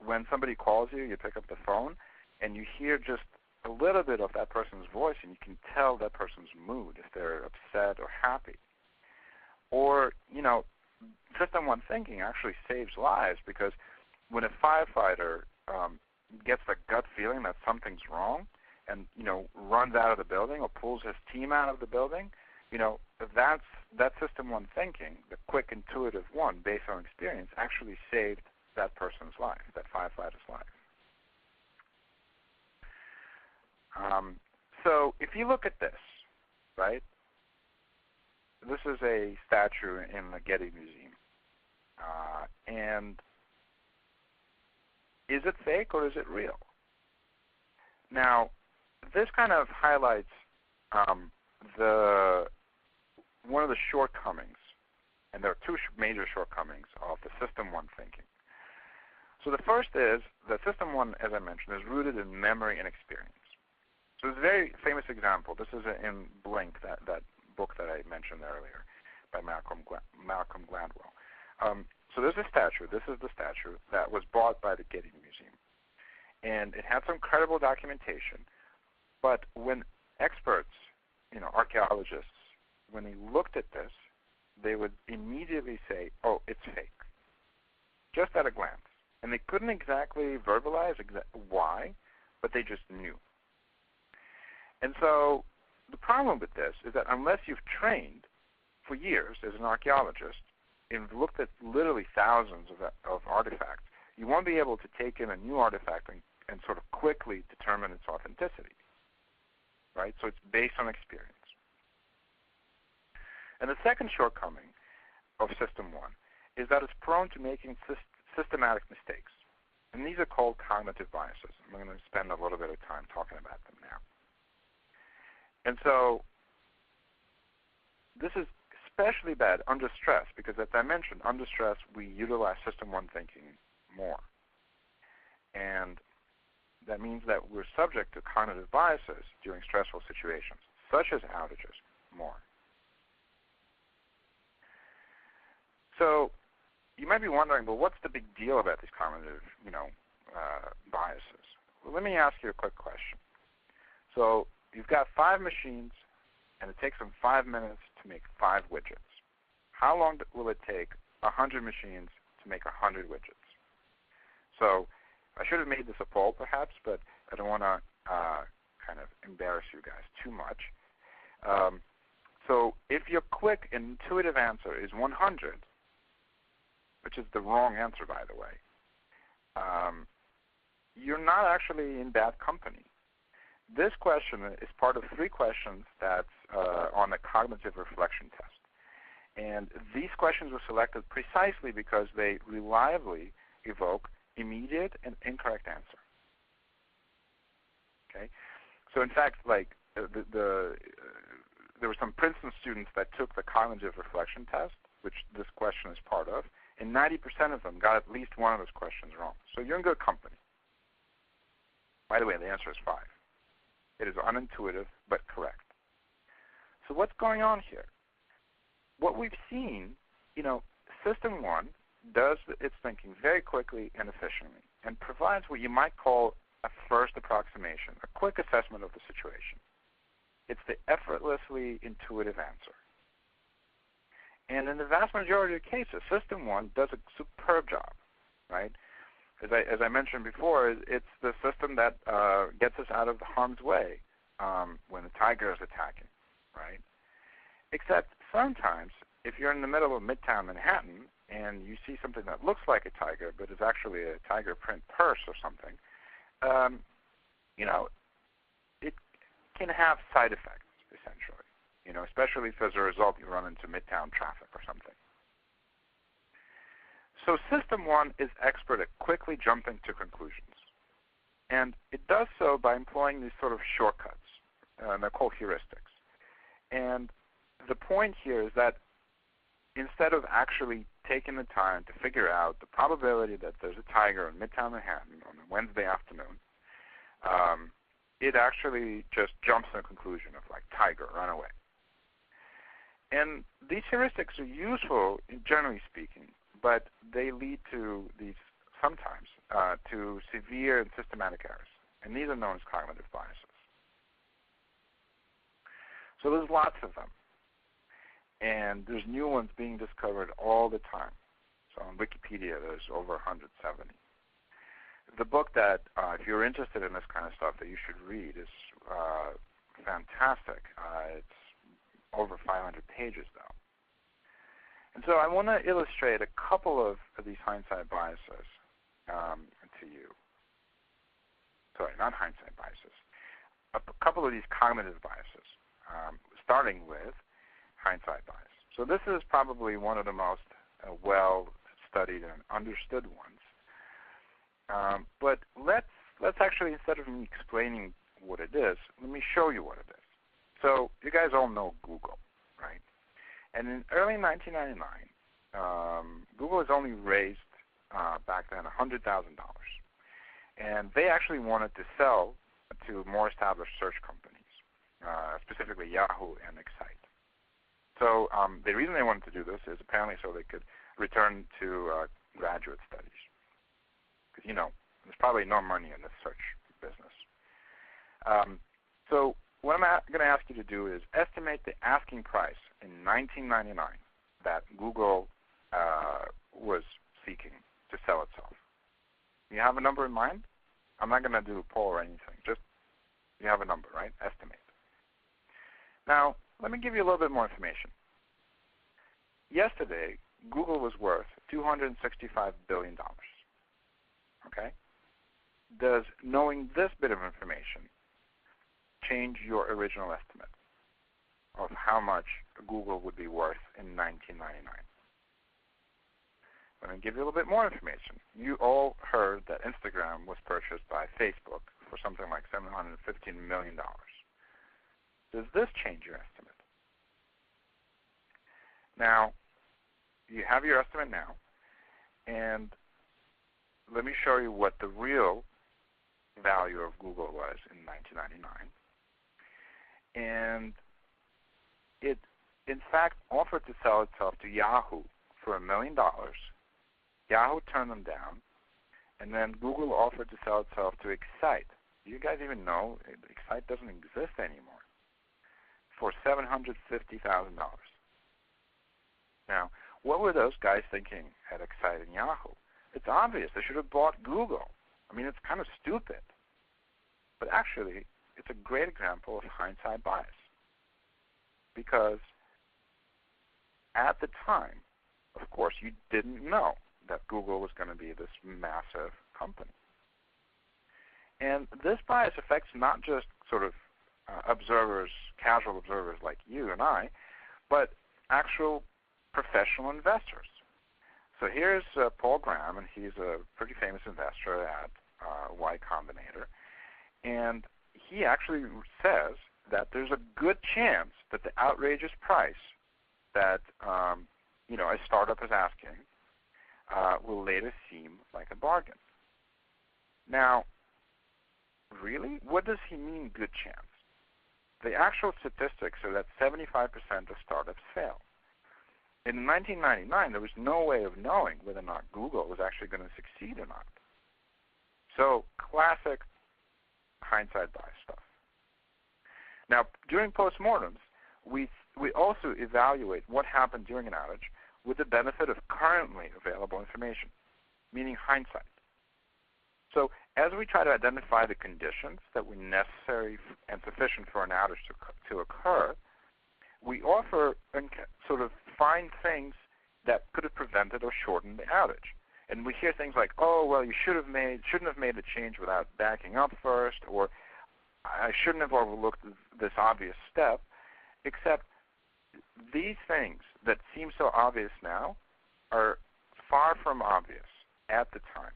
when somebody calls you, you pick up the phone and you hear just a little bit of that person's voice and you can tell that person's mood, if they're upset or happy. Or, System 1 thinking actually saves lives because when a firefighter gets the gut feeling that something's wrong and, runs out of the building or pulls his team out of the building, that System 1 thinking, the quick, intuitive one based on experience, actually saved that person's life, that firefighter's life. So if you look at this, right, this is a statue in the Getty Museum. And is it fake or is it real? Now, this kind of highlights one of the shortcomings, and there are 2 major shortcomings of the System 1 thinking. So the first is that System 1, as I mentioned, is rooted in memory and experience. So it's a very famous example. This is in Blink, that book that I mentioned earlier by Malcolm Gladwell. So there's a statue. This is the statue that was bought by the Getty Museum. And it had some credible documentation. But when experts, archaeologists, when they looked at this, they would immediately say, oh, it's fake, just at a glance. And they couldn't exactly verbalize why, but they just knew. And so the problem with this is that unless you've trained for years as an archaeologist and looked at literally thousands of artifacts, you won't be able to take in a new artifact and sort of quickly determine its authenticity, right? So it's based on experience. And the second shortcoming of System 1 is that it's prone to making systematic mistakes. And these are called cognitive biases. I'm going to spend a little bit of time talking about them now. And so this is especially bad under stress because, as I mentioned, under stress we utilize System 1 thinking more. And that means that we're subject to cognitive biases during stressful situations, such as outages, more. So you might be wondering, well, what's the big deal about these cognitive, biases? Well, let me ask you a quick question. So you've got 5 machines, and it takes them 5 minutes to make 5 widgets. How long will it take 100 machines to make 100 widgets? So I should have made this a poll, perhaps, but I don't want to kind of embarrass you guys too much. So if your quick and intuitive answer is 100, which is the wrong answer, by the way, you're not actually in bad company. This question is part of 3 questions that's on the cognitive reflection test. And these questions were selected precisely because they reliably evoke immediate and incorrect answer. Okay? So in fact, there were some Princeton students that took the cognitive reflection test, which this question is part of, and 90% of them got at least one of those questions wrong. So you're in good company. By the way, the answer is 5. It is unintuitive, but correct. So what's going on here? What we've seen, System 1 does its thinking very quickly and efficiently and provides what you might call a first approximation, a quick assessment of the situation. It's the effortlessly intuitive answer. And in the vast majority of cases, System 1 does a superb job, right? As I mentioned before, it's the system that gets us out of harm's way when a tiger is attacking, right? Except sometimes, if you're in the middle of Midtown Manhattan and you see something that looks like a tiger but is actually a tiger print purse or something, it can have side effects, essentially. Especially if as a result you run into Midtown traffic or something. So System 1 is expert at quickly jumping to conclusions. And it does so by employing these sort of shortcuts. They're called heuristics. And the point here is that instead of actually taking the time to figure out the probability that there's a tiger in Midtown Manhattan on a Wednesday afternoon, it actually just jumps to a conclusion of tiger, run away. And these heuristics are useful, generally speaking, but they lead to sometimes to severe and systematic errors. And these are known as cognitive biases. So there's lots of them. And there's new ones being discovered all the time. So on Wikipedia, there's over 170. The book that, if you're interested in this kind of stuff, that you should read is fantastic. It's over 500 pages, though. And so I want to illustrate a couple of these hindsight biases to you. Sorry, not hindsight biases. A couple of these cognitive biases, starting with hindsight bias. So this is probably one of the most well-studied and understood ones. But let's actually, instead of me explaining what it is, let me show you what it is. So you guys all know Google, right? And in early 1999, Google has only raised back then $100,000. And they actually wanted to sell to more established search companies, specifically Yahoo and Excite. So the reason they wanted to do this is apparently so they could return to graduate studies. Because, there's probably no money in this search business. So what I'm going to ask you to do is estimate the asking price in 1999 that Google was seeking to sell itself. You have a number in mind? I'm not going to do a poll or anything. Just you have a number, right? Estimate. Now, let me give you a little bit more information. Yesterday, Google was worth $265 billion. Okay? Does knowing this bit of information change your original estimate of how much Google would be worth in 1999? Let me give you a little bit more information. You all heard that Instagram was purchased by Facebook for something like $715 million. Does this change your estimate? Now, you have your estimate now, and let me show you what the real value of Google was in 1999. And it, in fact, offered to sell itself to Yahoo for $1 million. Yahoo turned them down, and then Google offered to sell itself to Excite. Do you guys even know Excite doesn't exist anymore? For $750,000. Now, what were those guys thinking at Excite and Yahoo? It's obvious. They should have bought Google. I mean, it's kind of stupid. But actually, it's a great example of hindsight bias. Because at the time, of course, you didn't know that Google was going to be this massive company. And this bias affects not just sort of observers, casual observers like you and I, but actual professional investors. So here's Paul Graham, and he's a pretty famous investor at Y Combinator. And he actually says that there's a good chance that the outrageous price that a startup is asking will later seem like a bargain. Now, really, what does he mean, good chance? The actual statistics are that 75% of startups fail. In 1999, there was no way of knowing whether or not Google was actually going to succeed or not. So, classic hindsight bias stuff. Now, during postmortems, we also evaluate what happened during an outage with the benefit of currently available information, meaning hindsight. So as we try to identify the conditions that were necessary and sufficient for an outage to occur, we offer and sort of find things that could have prevented or shortened the outage. And we hear things like, oh, well, you shouldn't have made the change without backing up first, or I shouldn't have overlooked this obvious step, except these things that seem so obvious now are far from obvious at the time.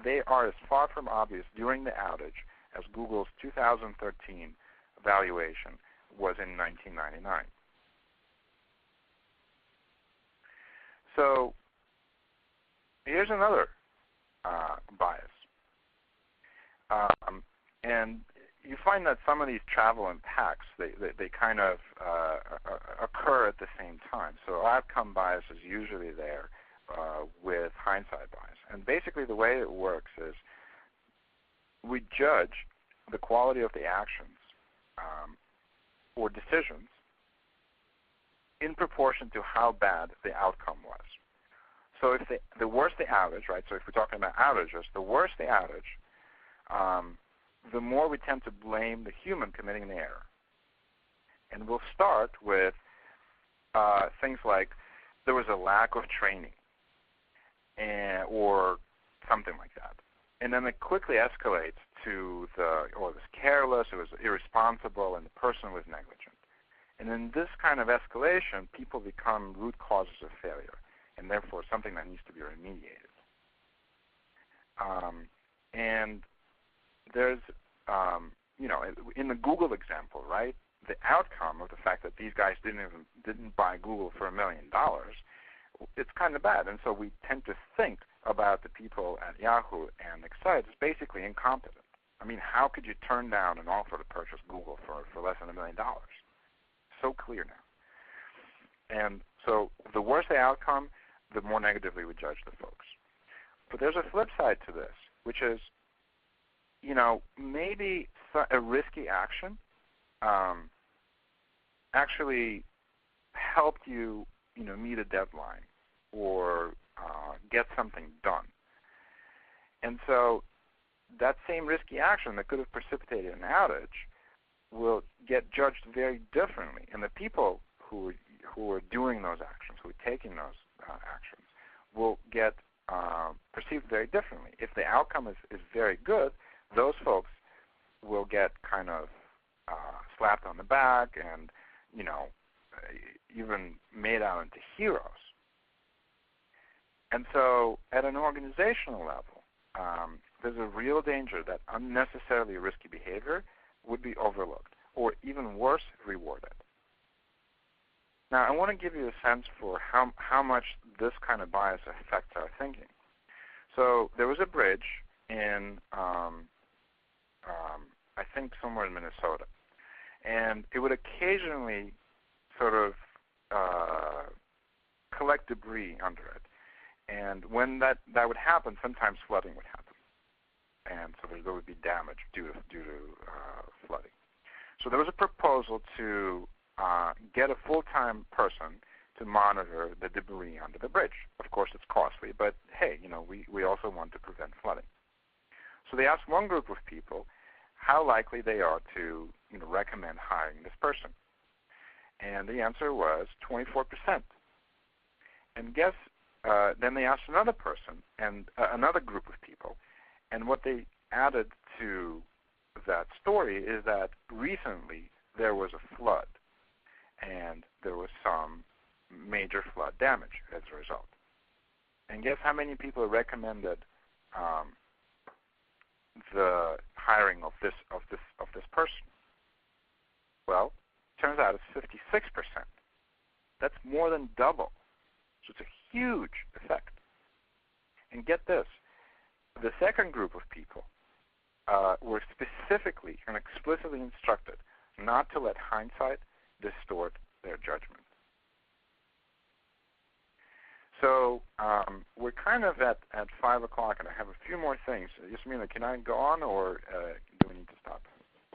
They are as far from obvious during the outage as Google's 2013 evaluation was in 1999. So here's another bias. And you find that some of these travel impacts, they kind of occur at the same time. So outcome bias is usually there with hindsight bias. And basically the way it works is we judge the quality of the actions or decisions in proportion to how bad the outcome was. So if the worse the outage, right, so if we're talking about outages, the worse the outage, the more we tend to blame the human committing the error. And we'll start with things like there was a lack of training or something like that. And then it quickly escalates to it was careless, it was irresponsible, and the person was negligent. And in this kind of escalation, people become root causes of failure, and therefore something that needs to be remediated. And there's, in the Google example, right, the outcome of the fact that these guys didn't buy Google for $1 million, it's kind of bad. And so we tend to think about the people at Yahoo and Excite as basically incompetent. I mean, how could you turn down an offer to purchase Google for less than $1 million? So clear now. And so the worse the outcome, the more negatively we judge the folks. But there's a flip side to this, which is, maybe a risky action actually helped you, meet a deadline or get something done. And so that same risky action that could have precipitated an outage will get judged very differently. And the people who are doing those actions, who are taking those actions, will get perceived very differently. If the outcome is very good, those folks will get kind of slapped on the back and, even made out into heroes. And so at an organizational level, there's a real danger that unnecessarily risky behavior would be overlooked, or even worse, rewarded. Now, I want to give you a sense for how much this kind of bias affects our thinking. So there was a bridge in, I think, somewhere in Minnesota, and it would occasionally sort of collect debris under it. And when that would happen, sometimes flooding would happen. And so there would be damage due to flooding. So there was a proposal to get a full-time person to monitor the debris under the bridge. Of course, it's costly, but hey, we also want to prevent flooding. So they asked one group of people how likely they are to recommend hiring this person. And the answer was 24%. And guess, then they asked another person and another group of people, and what they added to that story is that recently there was a flood, and there was some major flood damage as a result. And guess how many people recommended the hiring of this person? Well, it turns out it's 56%. That's more than double. So it's a huge effect. And get this, the second group of people were specifically and explicitly instructed not to let hindsight distort their judgment. So we're kind of at 5 o'clock, and I have a few more things. Yasmina, can I go on, or do we need to stop?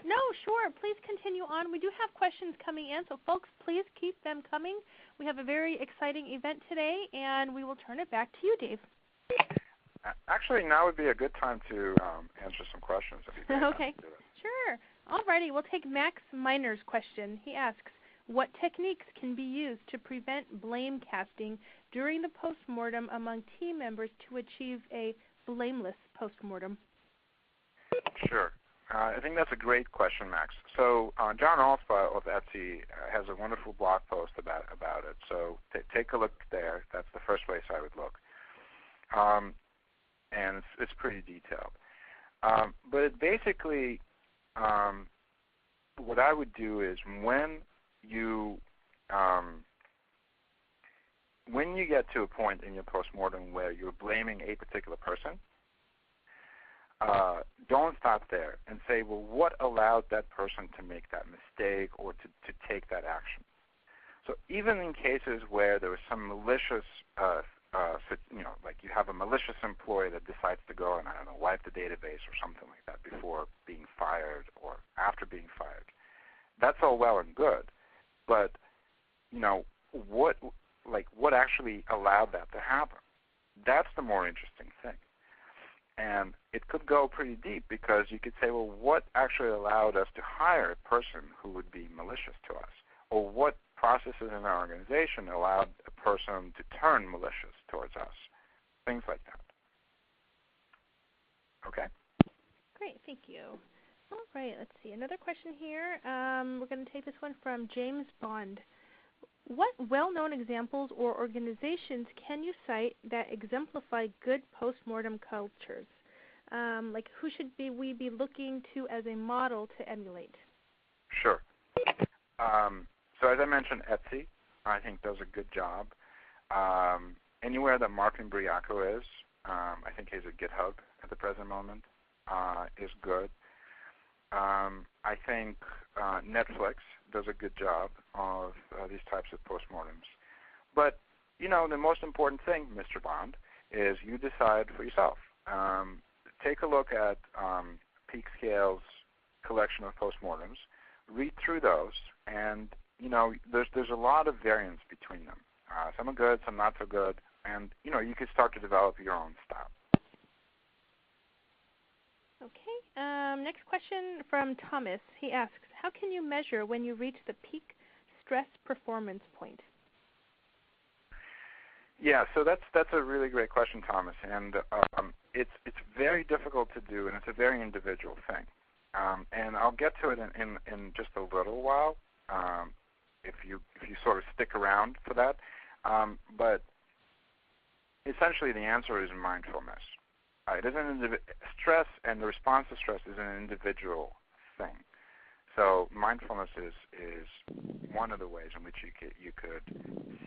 No, sure. Please continue on. We do have questions coming in, so folks, please keep them coming. We have a very exciting event today, and we will turn it back to you, Dave. Actually, now would be a good time to answer some questions. Okay. Sure. All righty. We'll take Max Miner's question. He asks, what techniques can be used to prevent blame casting during the postmortem among team members to achieve a blameless postmortem? Sure. I think that's a great question, Max. So John Allspa of Etsy has a wonderful blog post about it. So take a look there. That's the first place I would look. And it's pretty detailed. But it basically, what I would do is when you get to a point in your postmortem where you're blaming a particular person, don't stop there and say, well, what allowed that person to make that mistake or to take that action? So even in cases where there was some malicious, like you have a malicious employee that decides to go and, wipe the database or something like that before being fired or after being fired, that's all well and good. But, what actually allowed that to happen? That's the more interesting thing. And it could go pretty deep because you could say, well, what actually allowed us to hire a person who would be malicious to us? Or what processes in our organization allowed a person to turn malicious towards us? Things like that. Okay? Great, thank you. All right, let's see. Another question here. We're going to take this one from James Bond. What well-known examples or organizations can you cite that exemplify good post-mortem cultures? Like who should we be looking to as a model to emulate? Sure. So as I mentioned, Etsy, I think, does a good job. Anywhere that Mark Imbriaco is, I think he's at GitHub at the present moment, is good. I think Netflix does a good job of these types of postmortems. But, the most important thing, Mr. Bond, is you decide for yourself. Take a look at Peak Scale's collection of postmortems, read through those, and, there's a lot of variance between them. Some are good, some not so good, and, you could start to develop your own style. Okay. Next question from Thomas. He asks, how can you measure when you reach the peak stress performance point? Yeah, so that's a really great question, Thomas, and it's very difficult to do, and it's a very individual thing. And I'll get to it in just a little while, if you sort of stick around for that. But essentially, the answer is mindfulness. It is stress, and the response to stress is an individual thing. So mindfulness is one of the ways in which you could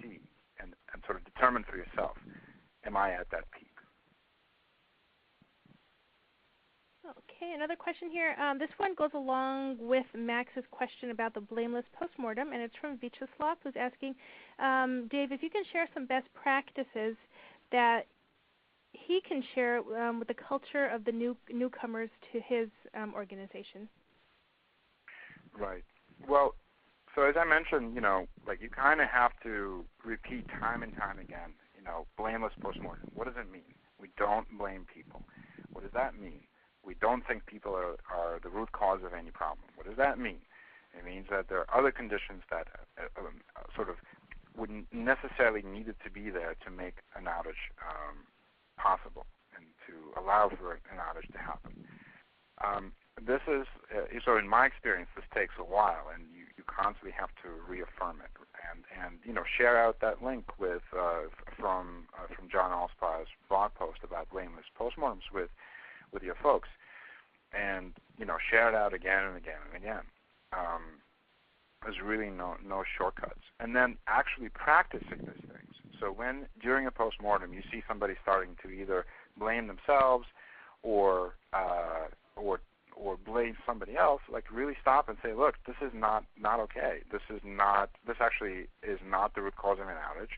see and sort of determine for yourself, am I at that peak? Okay, another question here. This one goes along with Max's question about the blameless postmortem, and it's from Vyacheslav, who's asking, Dave, if you can share some best practices that he can share with the culture of the newcomers to his organization. Right. Well, so as I mentioned, you kind of have to repeat time and time again, blameless postmortem. What does it mean? We don't blame people. What does that mean? We don't think people are the root cause of any problem. What does that mean? It means that there are other conditions that sort of wouldn't necessarily needed to be there to make an outage possible and to allow for an outage to happen. This is, so in my experience, this takes a while, and you constantly have to reaffirm it and share out that link with from John Allspa's blog post about blameless postmortems with your folks, and share it out again and again and again. There's really no shortcuts, and then actually practicing these things. So when during a postmortem you see somebody starting to either blame themselves or blame somebody else, really stop and say, look, this is not okay. This actually is not the root cause of an outage.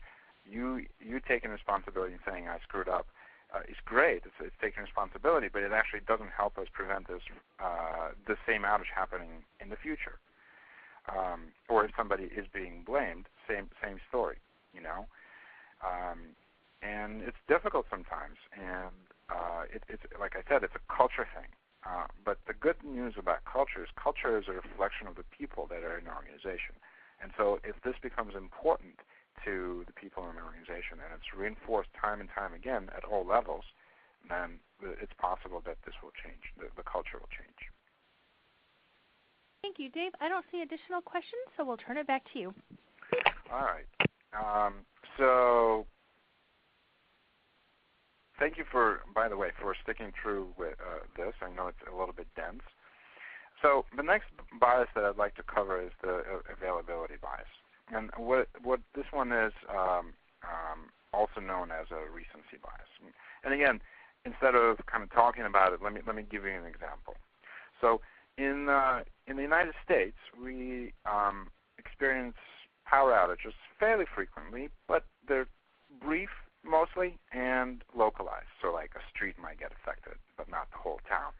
You taking responsibility and saying I screwed up is great. It's taking responsibility, but it actually doesn't help us prevent the same outage happening in the future. Or if somebody is being blamed, same story, and it's difficult sometimes, and it's like I said, it's a culture thing. But the good news about culture is a reflection of the people that are in an organization. And so if this becomes important to the people in an organization and it's reinforced time and time again at all levels, then it's possible that this will change, the culture will change. Thank you, Dave. I don't see additional questions, so we'll turn it back to you. All right. So thank you by the way, for sticking through with this. I know it's a little bit dense. So the next bias that I'd like to cover is the availability bias. And what this one is also known as a recency bias. And again, instead of kind of talking about it, let me give you an example. So in the United States, we experience power outages fairly frequently, but they're brief mostly and localized. So like a street might get affected, but not the whole town.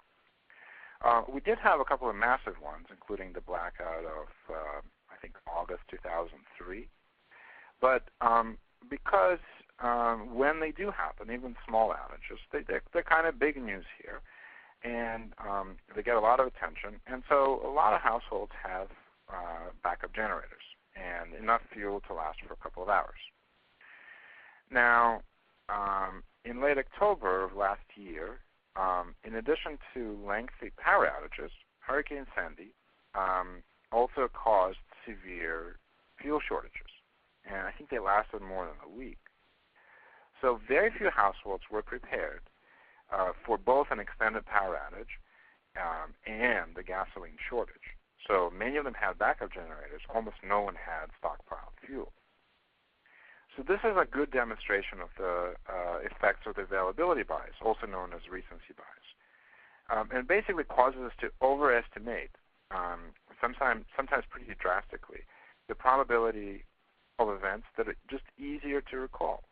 We did have a couple of massive ones, including the blackout of, I think, August 2003. But because when they do happen, even small outages, they're kind of big news here. And they get a lot of attention. And so a lot of households have backup generators and enough fuel to last for a couple of hours. Now, in late October of last year, in addition to lengthy power outages, Hurricane Sandy also caused severe fuel shortages. And I think they lasted more than a week. So very few households were prepared for both an extended power outage and the gasoline shortage. So many of them had backup generators. Almost no one had stockpiled fuel. So this is a good demonstration of the effects of the availability bias, also known as recency bias. And it basically causes us to overestimate, sometimes pretty drastically, the probability of events that are just easier to recall,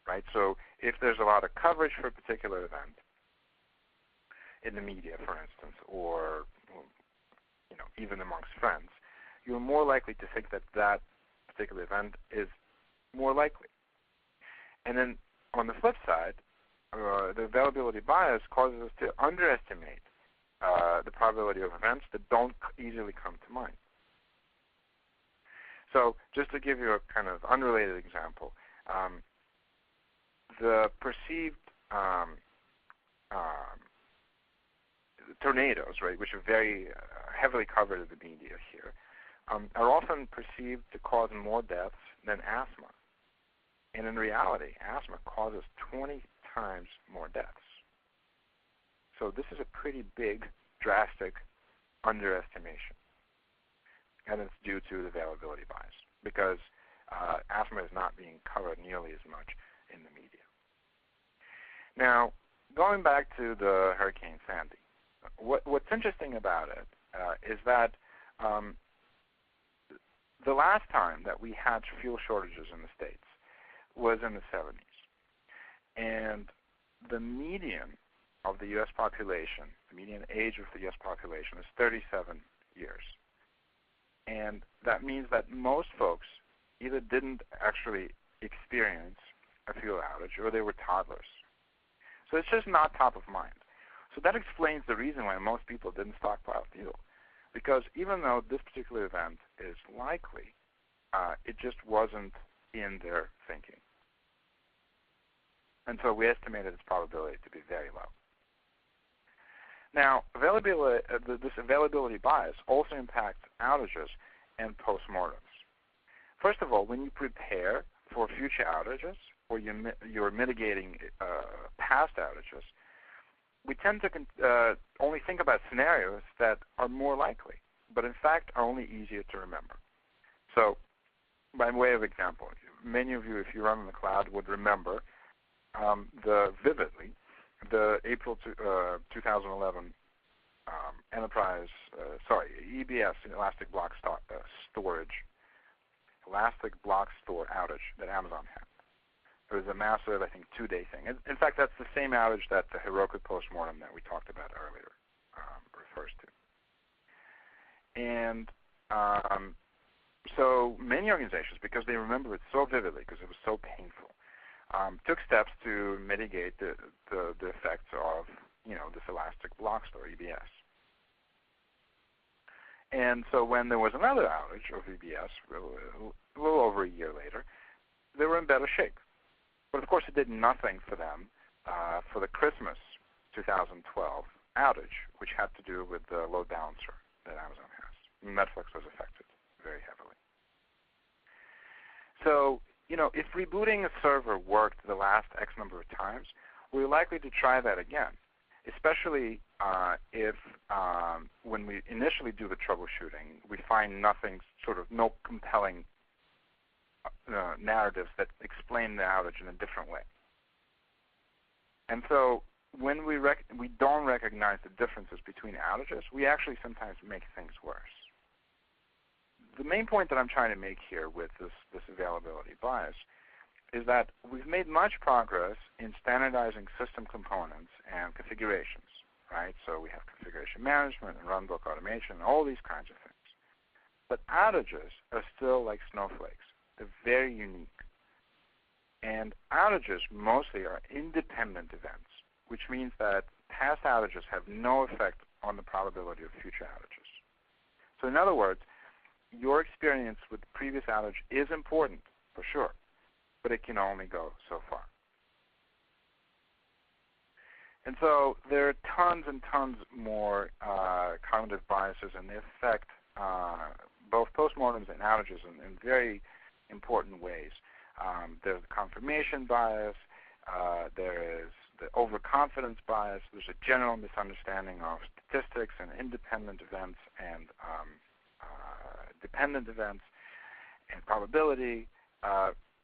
right? So if there's a lot of coverage for a particular event in the media, for instance, or even amongst friends, you're more likely to think that that particular event is more likely. And then on the flip side, the availability bias causes us to underestimate the probability of events that don't easily come to mind. So just to give you a kind of unrelated example, the perceived tornadoes, right, which are very heavily covered in the media here, are often perceived to cause more deaths than asthma. And in reality, asthma causes 20 times more deaths. So this is a pretty big, drastic underestimation. And it's due to the availability bias because asthma is not being covered nearly as much in the media. Now, going back to the Hurricane Sandy, what's interesting about it is that the last time that we had fuel shortages in the States was in the 70s. And the median of the U.S. population, the median age of the U.S. population is 37 years. And that means that most folks either didn't actually experience a fuel outage or they were toddlers. So it's just not top of mind. So that explains the reason why most people didn't stockpile fuel. Because even though this particular event is likely, it just wasn't in their thinking. And so we estimated its probability to be very low. Now, this availability bias also impacts outages and post-mortems. First of all, when you prepare for future outages or you're mitigating past outages, we tend to only think about scenarios that are more likely, but in fact are only easier to remember. So, by way of example, many of you, if you run in the cloud, would remember vividly the April 2011 EBS, Elastic Block Store outage that Amazon had. It was a massive, I think, 2-day thing. In fact, that's the same outage that the Heroku Post-Mortem that we talked about earlier refers to. And so many organizations, because they remember it so vividly, because it was so painful, took steps to mitigate the effects of this Elastic Block Store, EBS. And so when there was another outage of EBS, a little over a year later, they were in better shape. But of course, it did nothing for them for the Christmas 2012 outage, which had to do with the load balancer that Amazon has. Netflix was affected very heavily. So, if rebooting a server worked the last X number of times, we're likely to try that again, especially if when we initially do the troubleshooting, we find no compelling narratives that explain the outage in a different way. And so when we don't recognize the differences between outages, we actually sometimes make things worse. The main point that I'm trying to make here with this availability bias is that we've made much progress in standardizing system components and configurations, right? So we have configuration management and runbook automation, all these kinds of things. But outages are still like snowflakes. They're very unique. And outages mostly are independent events, which means that past outages have no effect on the probability of future outages. So in other words, your experience with the previous outage is important, for sure, but it can only go so far. And so there are tons and tons more cognitive biases, and they affect both postmortems and outages in very important ways. There's the confirmation bias, there is the overconfidence bias, there's a general misunderstanding of statistics and independent events and dependent events and probability.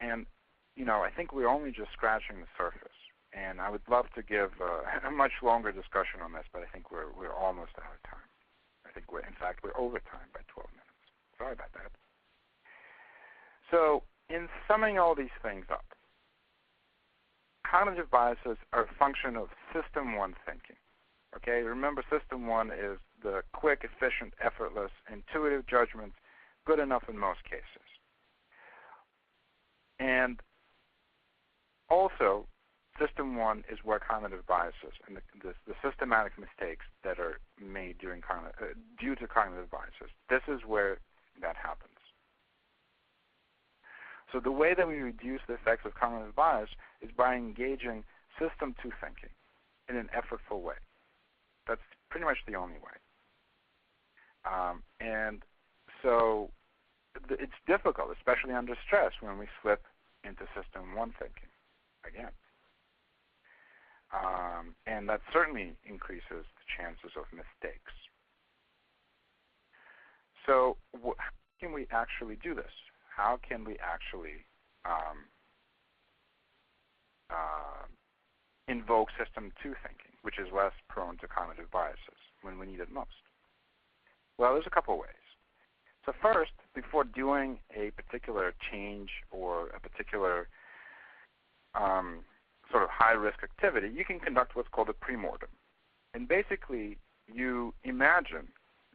And I think we're only just scratching the surface. And I would love to give a much longer discussion on this, but I think we're almost out of time. I think we're over time by 12 minutes. Sorry about that. So in summing all these things up, cognitive biases are a function of System 1 thinking. Okay, remember System 1 is the quick, efficient, effortless, intuitive judgments, good enough in most cases. And also, System 1 is where cognitive biases and the systematic mistakes that are made due to cognitive biases, this is where that happens. So the way that we reduce the effects of cognitive bias is by engaging System 2 thinking in an effortful way. That's pretty much the only way. And so it's difficult, especially under stress, when we slip into System 1 thinking again. And that certainly increases the chances of mistakes. So how can we actually do this? How can we actually invoke System 2 thinking, which is less prone to cognitive biases when we need it most? Well, there's a couple ways. So first, before doing a particular change or a particular sort of high-risk activity, you can conduct what's called a pre-mortem. And basically, you imagine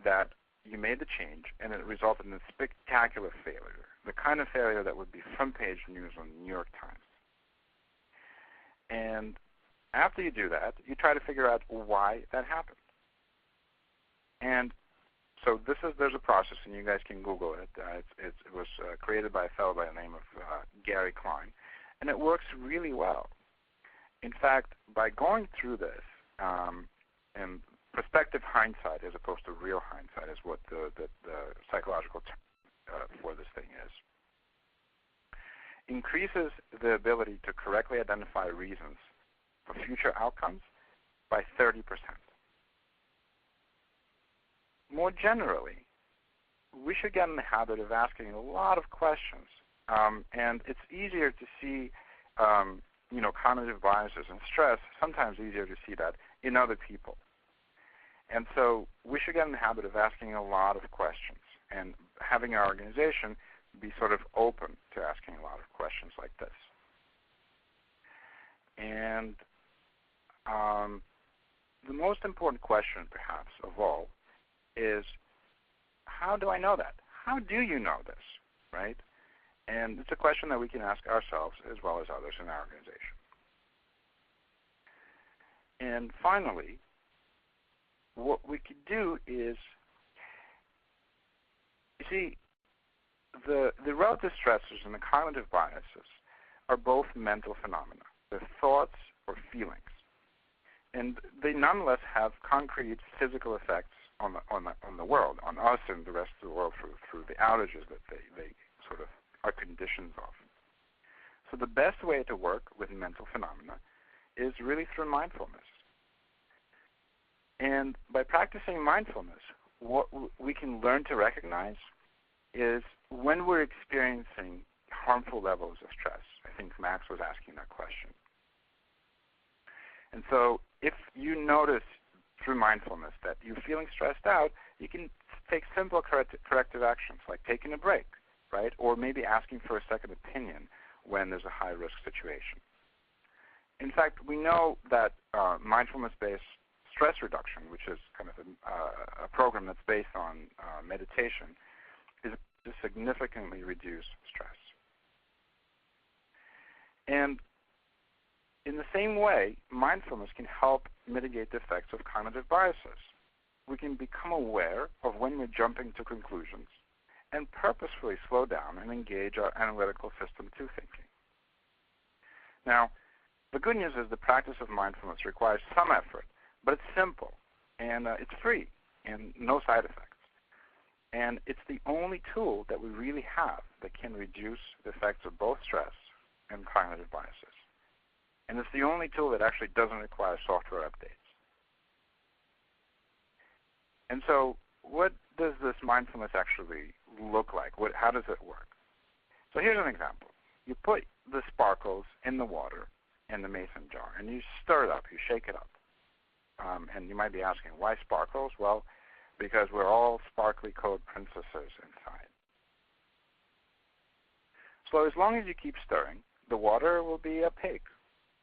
that you made the change and it resulted in a spectacular failure, the kind of failure that would be front-page news on the New York Times. And after you do that, you try to figure out why that happened. And so there's a process, and you guys can Google it. It was created by a fellow by the name of Gary Klein, and it works really well. In fact, by going through this, and prospective hindsight as opposed to real hindsight is what the psychological term for this thing is, increases the ability to correctly identify reasons for future outcomes by 30%. More generally, we should get in the habit of asking a lot of questions, and it's easier to see cognitive biases and stress, sometimes easier to see that in other people. And so we should get in the habit of asking a lot of questions and having our organization be sort of open to asking a lot of questions like this. And the most important question, perhaps, of all is, how do I know that? How do you know this, right? And it's a question that we can ask ourselves as well as others in our organization. And finally, what we could do is, you see, the relative stressors and the cognitive biases are both mental phenomena. They're thoughts or feelings. And they nonetheless have concrete physical effects on the world, on us and the rest of the world through the outages that they sort of are conditions of. So the best way to work with mental phenomena is really through mindfulness. And by practicing mindfulness, what we can learn to recognize is when we're experiencing harmful levels of stress. I think Max was asking that question. And so if you notice through mindfulness that you're feeling stressed out, you can take simple corrective actions like taking a break, right? Or maybe asking for a second opinion when there's a high-risk situation. In fact, we know that mindfulness-based stress reduction, which is kind of a program that's based on meditation, is to significantly reduce stress. And in the same way, mindfulness can help mitigate the effects of cognitive biases. We can become aware of when we're jumping to conclusions and purposefully slow down and engage our analytical System 2 thinking. Now, the good news is the practice of mindfulness requires some effort, but it's simple, and it's free, and no side effects. And it's the only tool that we really have that can reduce the effects of both stress and cognitive biases. And it's the only tool that actually doesn't require software updates. And so what does this mindfulness actually look like? How does it work? So here's an example. You put the sparkles in the water, in the mason jar, and you stir it up, you shake it up. And you might be asking, why sparkles? Well, because we're all sparkly code princesses inside. So as long as you keep stirring, the water will be opaque.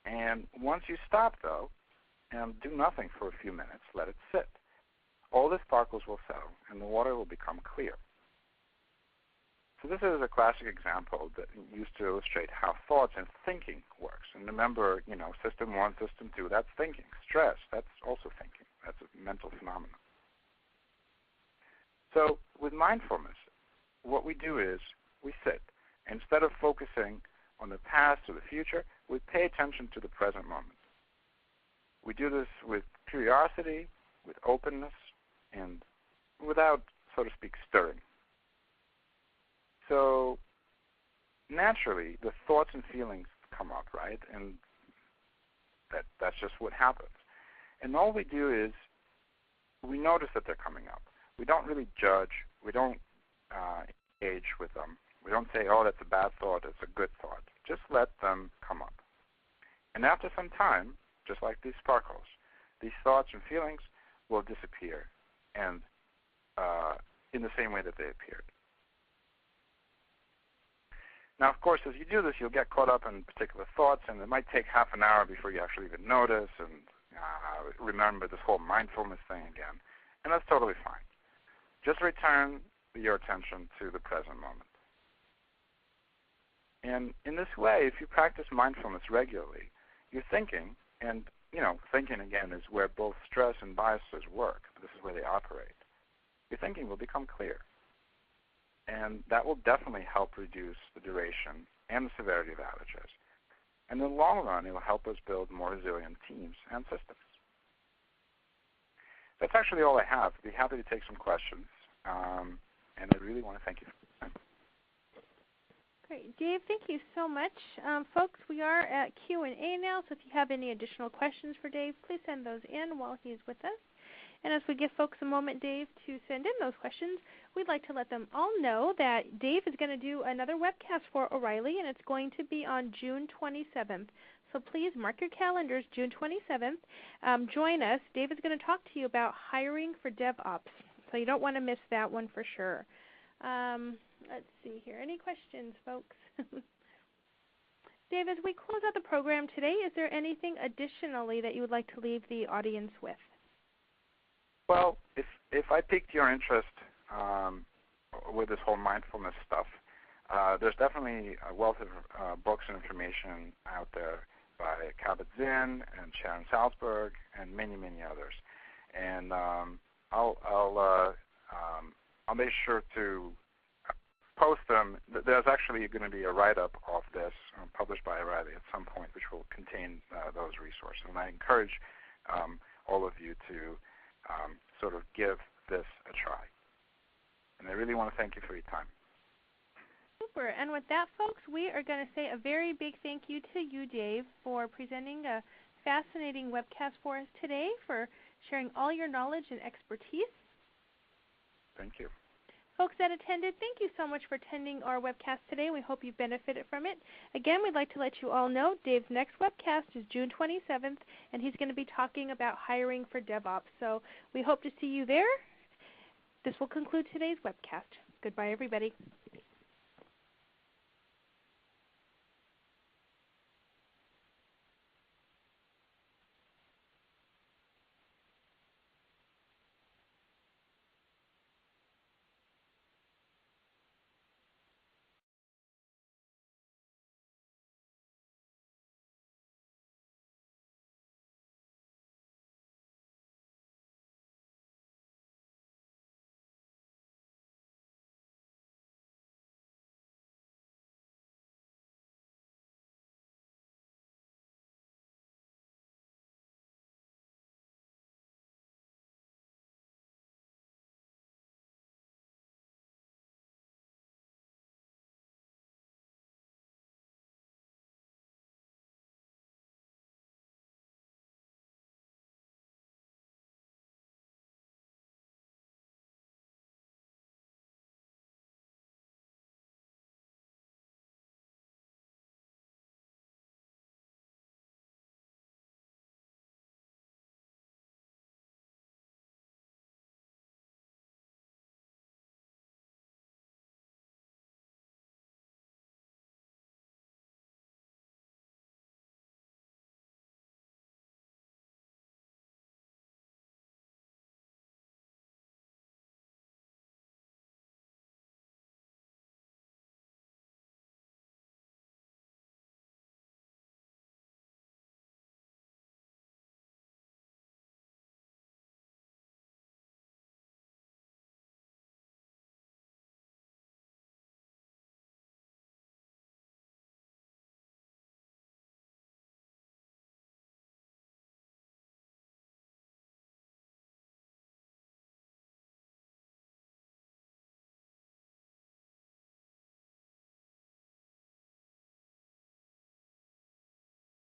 And once you stop, though, and do nothing for a few minutes, let it sit, all the sparkles will settle, and the water will become clear. So this is a classic example that used to illustrate how thoughts and thinking works. And remember, system 1, system 2, that's thinking. Stress, that's also thinking. That's a mental phenomenon. So with mindfulness, what we do is we sit. Instead of focusing on the past or the future, we pay attention to the present moment. We do this with curiosity, with openness, and without, so to speak, stirring. So naturally, the thoughts and feelings come up, right? And that's just what happens. And all we do is we notice that they're coming up. We don't really judge. We don't engage with them. We don't say, oh, that's a bad thought, it's a good thought. Just let them come up. And after some time, just like these sparkles, these thoughts and feelings will disappear, and in the same way that they appeared. Now, of course, as you do this, you'll get caught up in particular thoughts, and it might take half an hour before you actually even notice and remember this whole mindfulness thing again. And that's totally fine. Just return your attention to the present moment. And in this way, if you practice mindfulness regularly, you're thinking, and thinking again is where both stress and biases work. This is where they operate. Your thinking will become clear. And that will definitely help reduce the duration and the severity of outages. And in the long run, it will help us build more resilient teams and systems. That's actually all I have. I'd be happy to take some questions. And I really want to thank you for your time. Great. Dave, thank you so much. Folks, we are at Q&A now, so if you have any additional questions for Dave, please send those in while he's with us. And as we give folks a moment, Dave, to send in those questions, we'd like to let them all know that Dave is going to do another webcast for O'Reilly, and it's going to be on June 27th. So please mark your calendars, June 27th. Join us. Dave is going to talk to you about hiring for DevOps. So you don't want to miss that one for sure. Let's see here. Any questions, folks? Dave, as we close out the program today, is there anything additionally that you would like to leave the audience with? Well, if I piqued your interest with this whole mindfulness stuff, there's definitely a wealth of books and information out there by Kabat-Zinn and Sharon Salzberg and many, many others. And I'll make sure to post them. There's actually going to be a write-up of this published by O'Reilly at some point, which will contain those resources. And I encourage all of you to sort of give this a try. And I really want to thank you for your time. Super. And with that, folks, we are going to say a very big thank you to you, Dave, for presenting a fascinating webcast for us today, for sharing all your knowledge and expertise. Thank you. Folks that attended, thank you so much for attending our webcast today. We hope you benefited from it. Again, we'd like to let you all know Dave's next webcast is June 27th, and he's going to be talking about hiring for DevOps. So we hope to see you there. This will conclude today's webcast. Goodbye, everybody.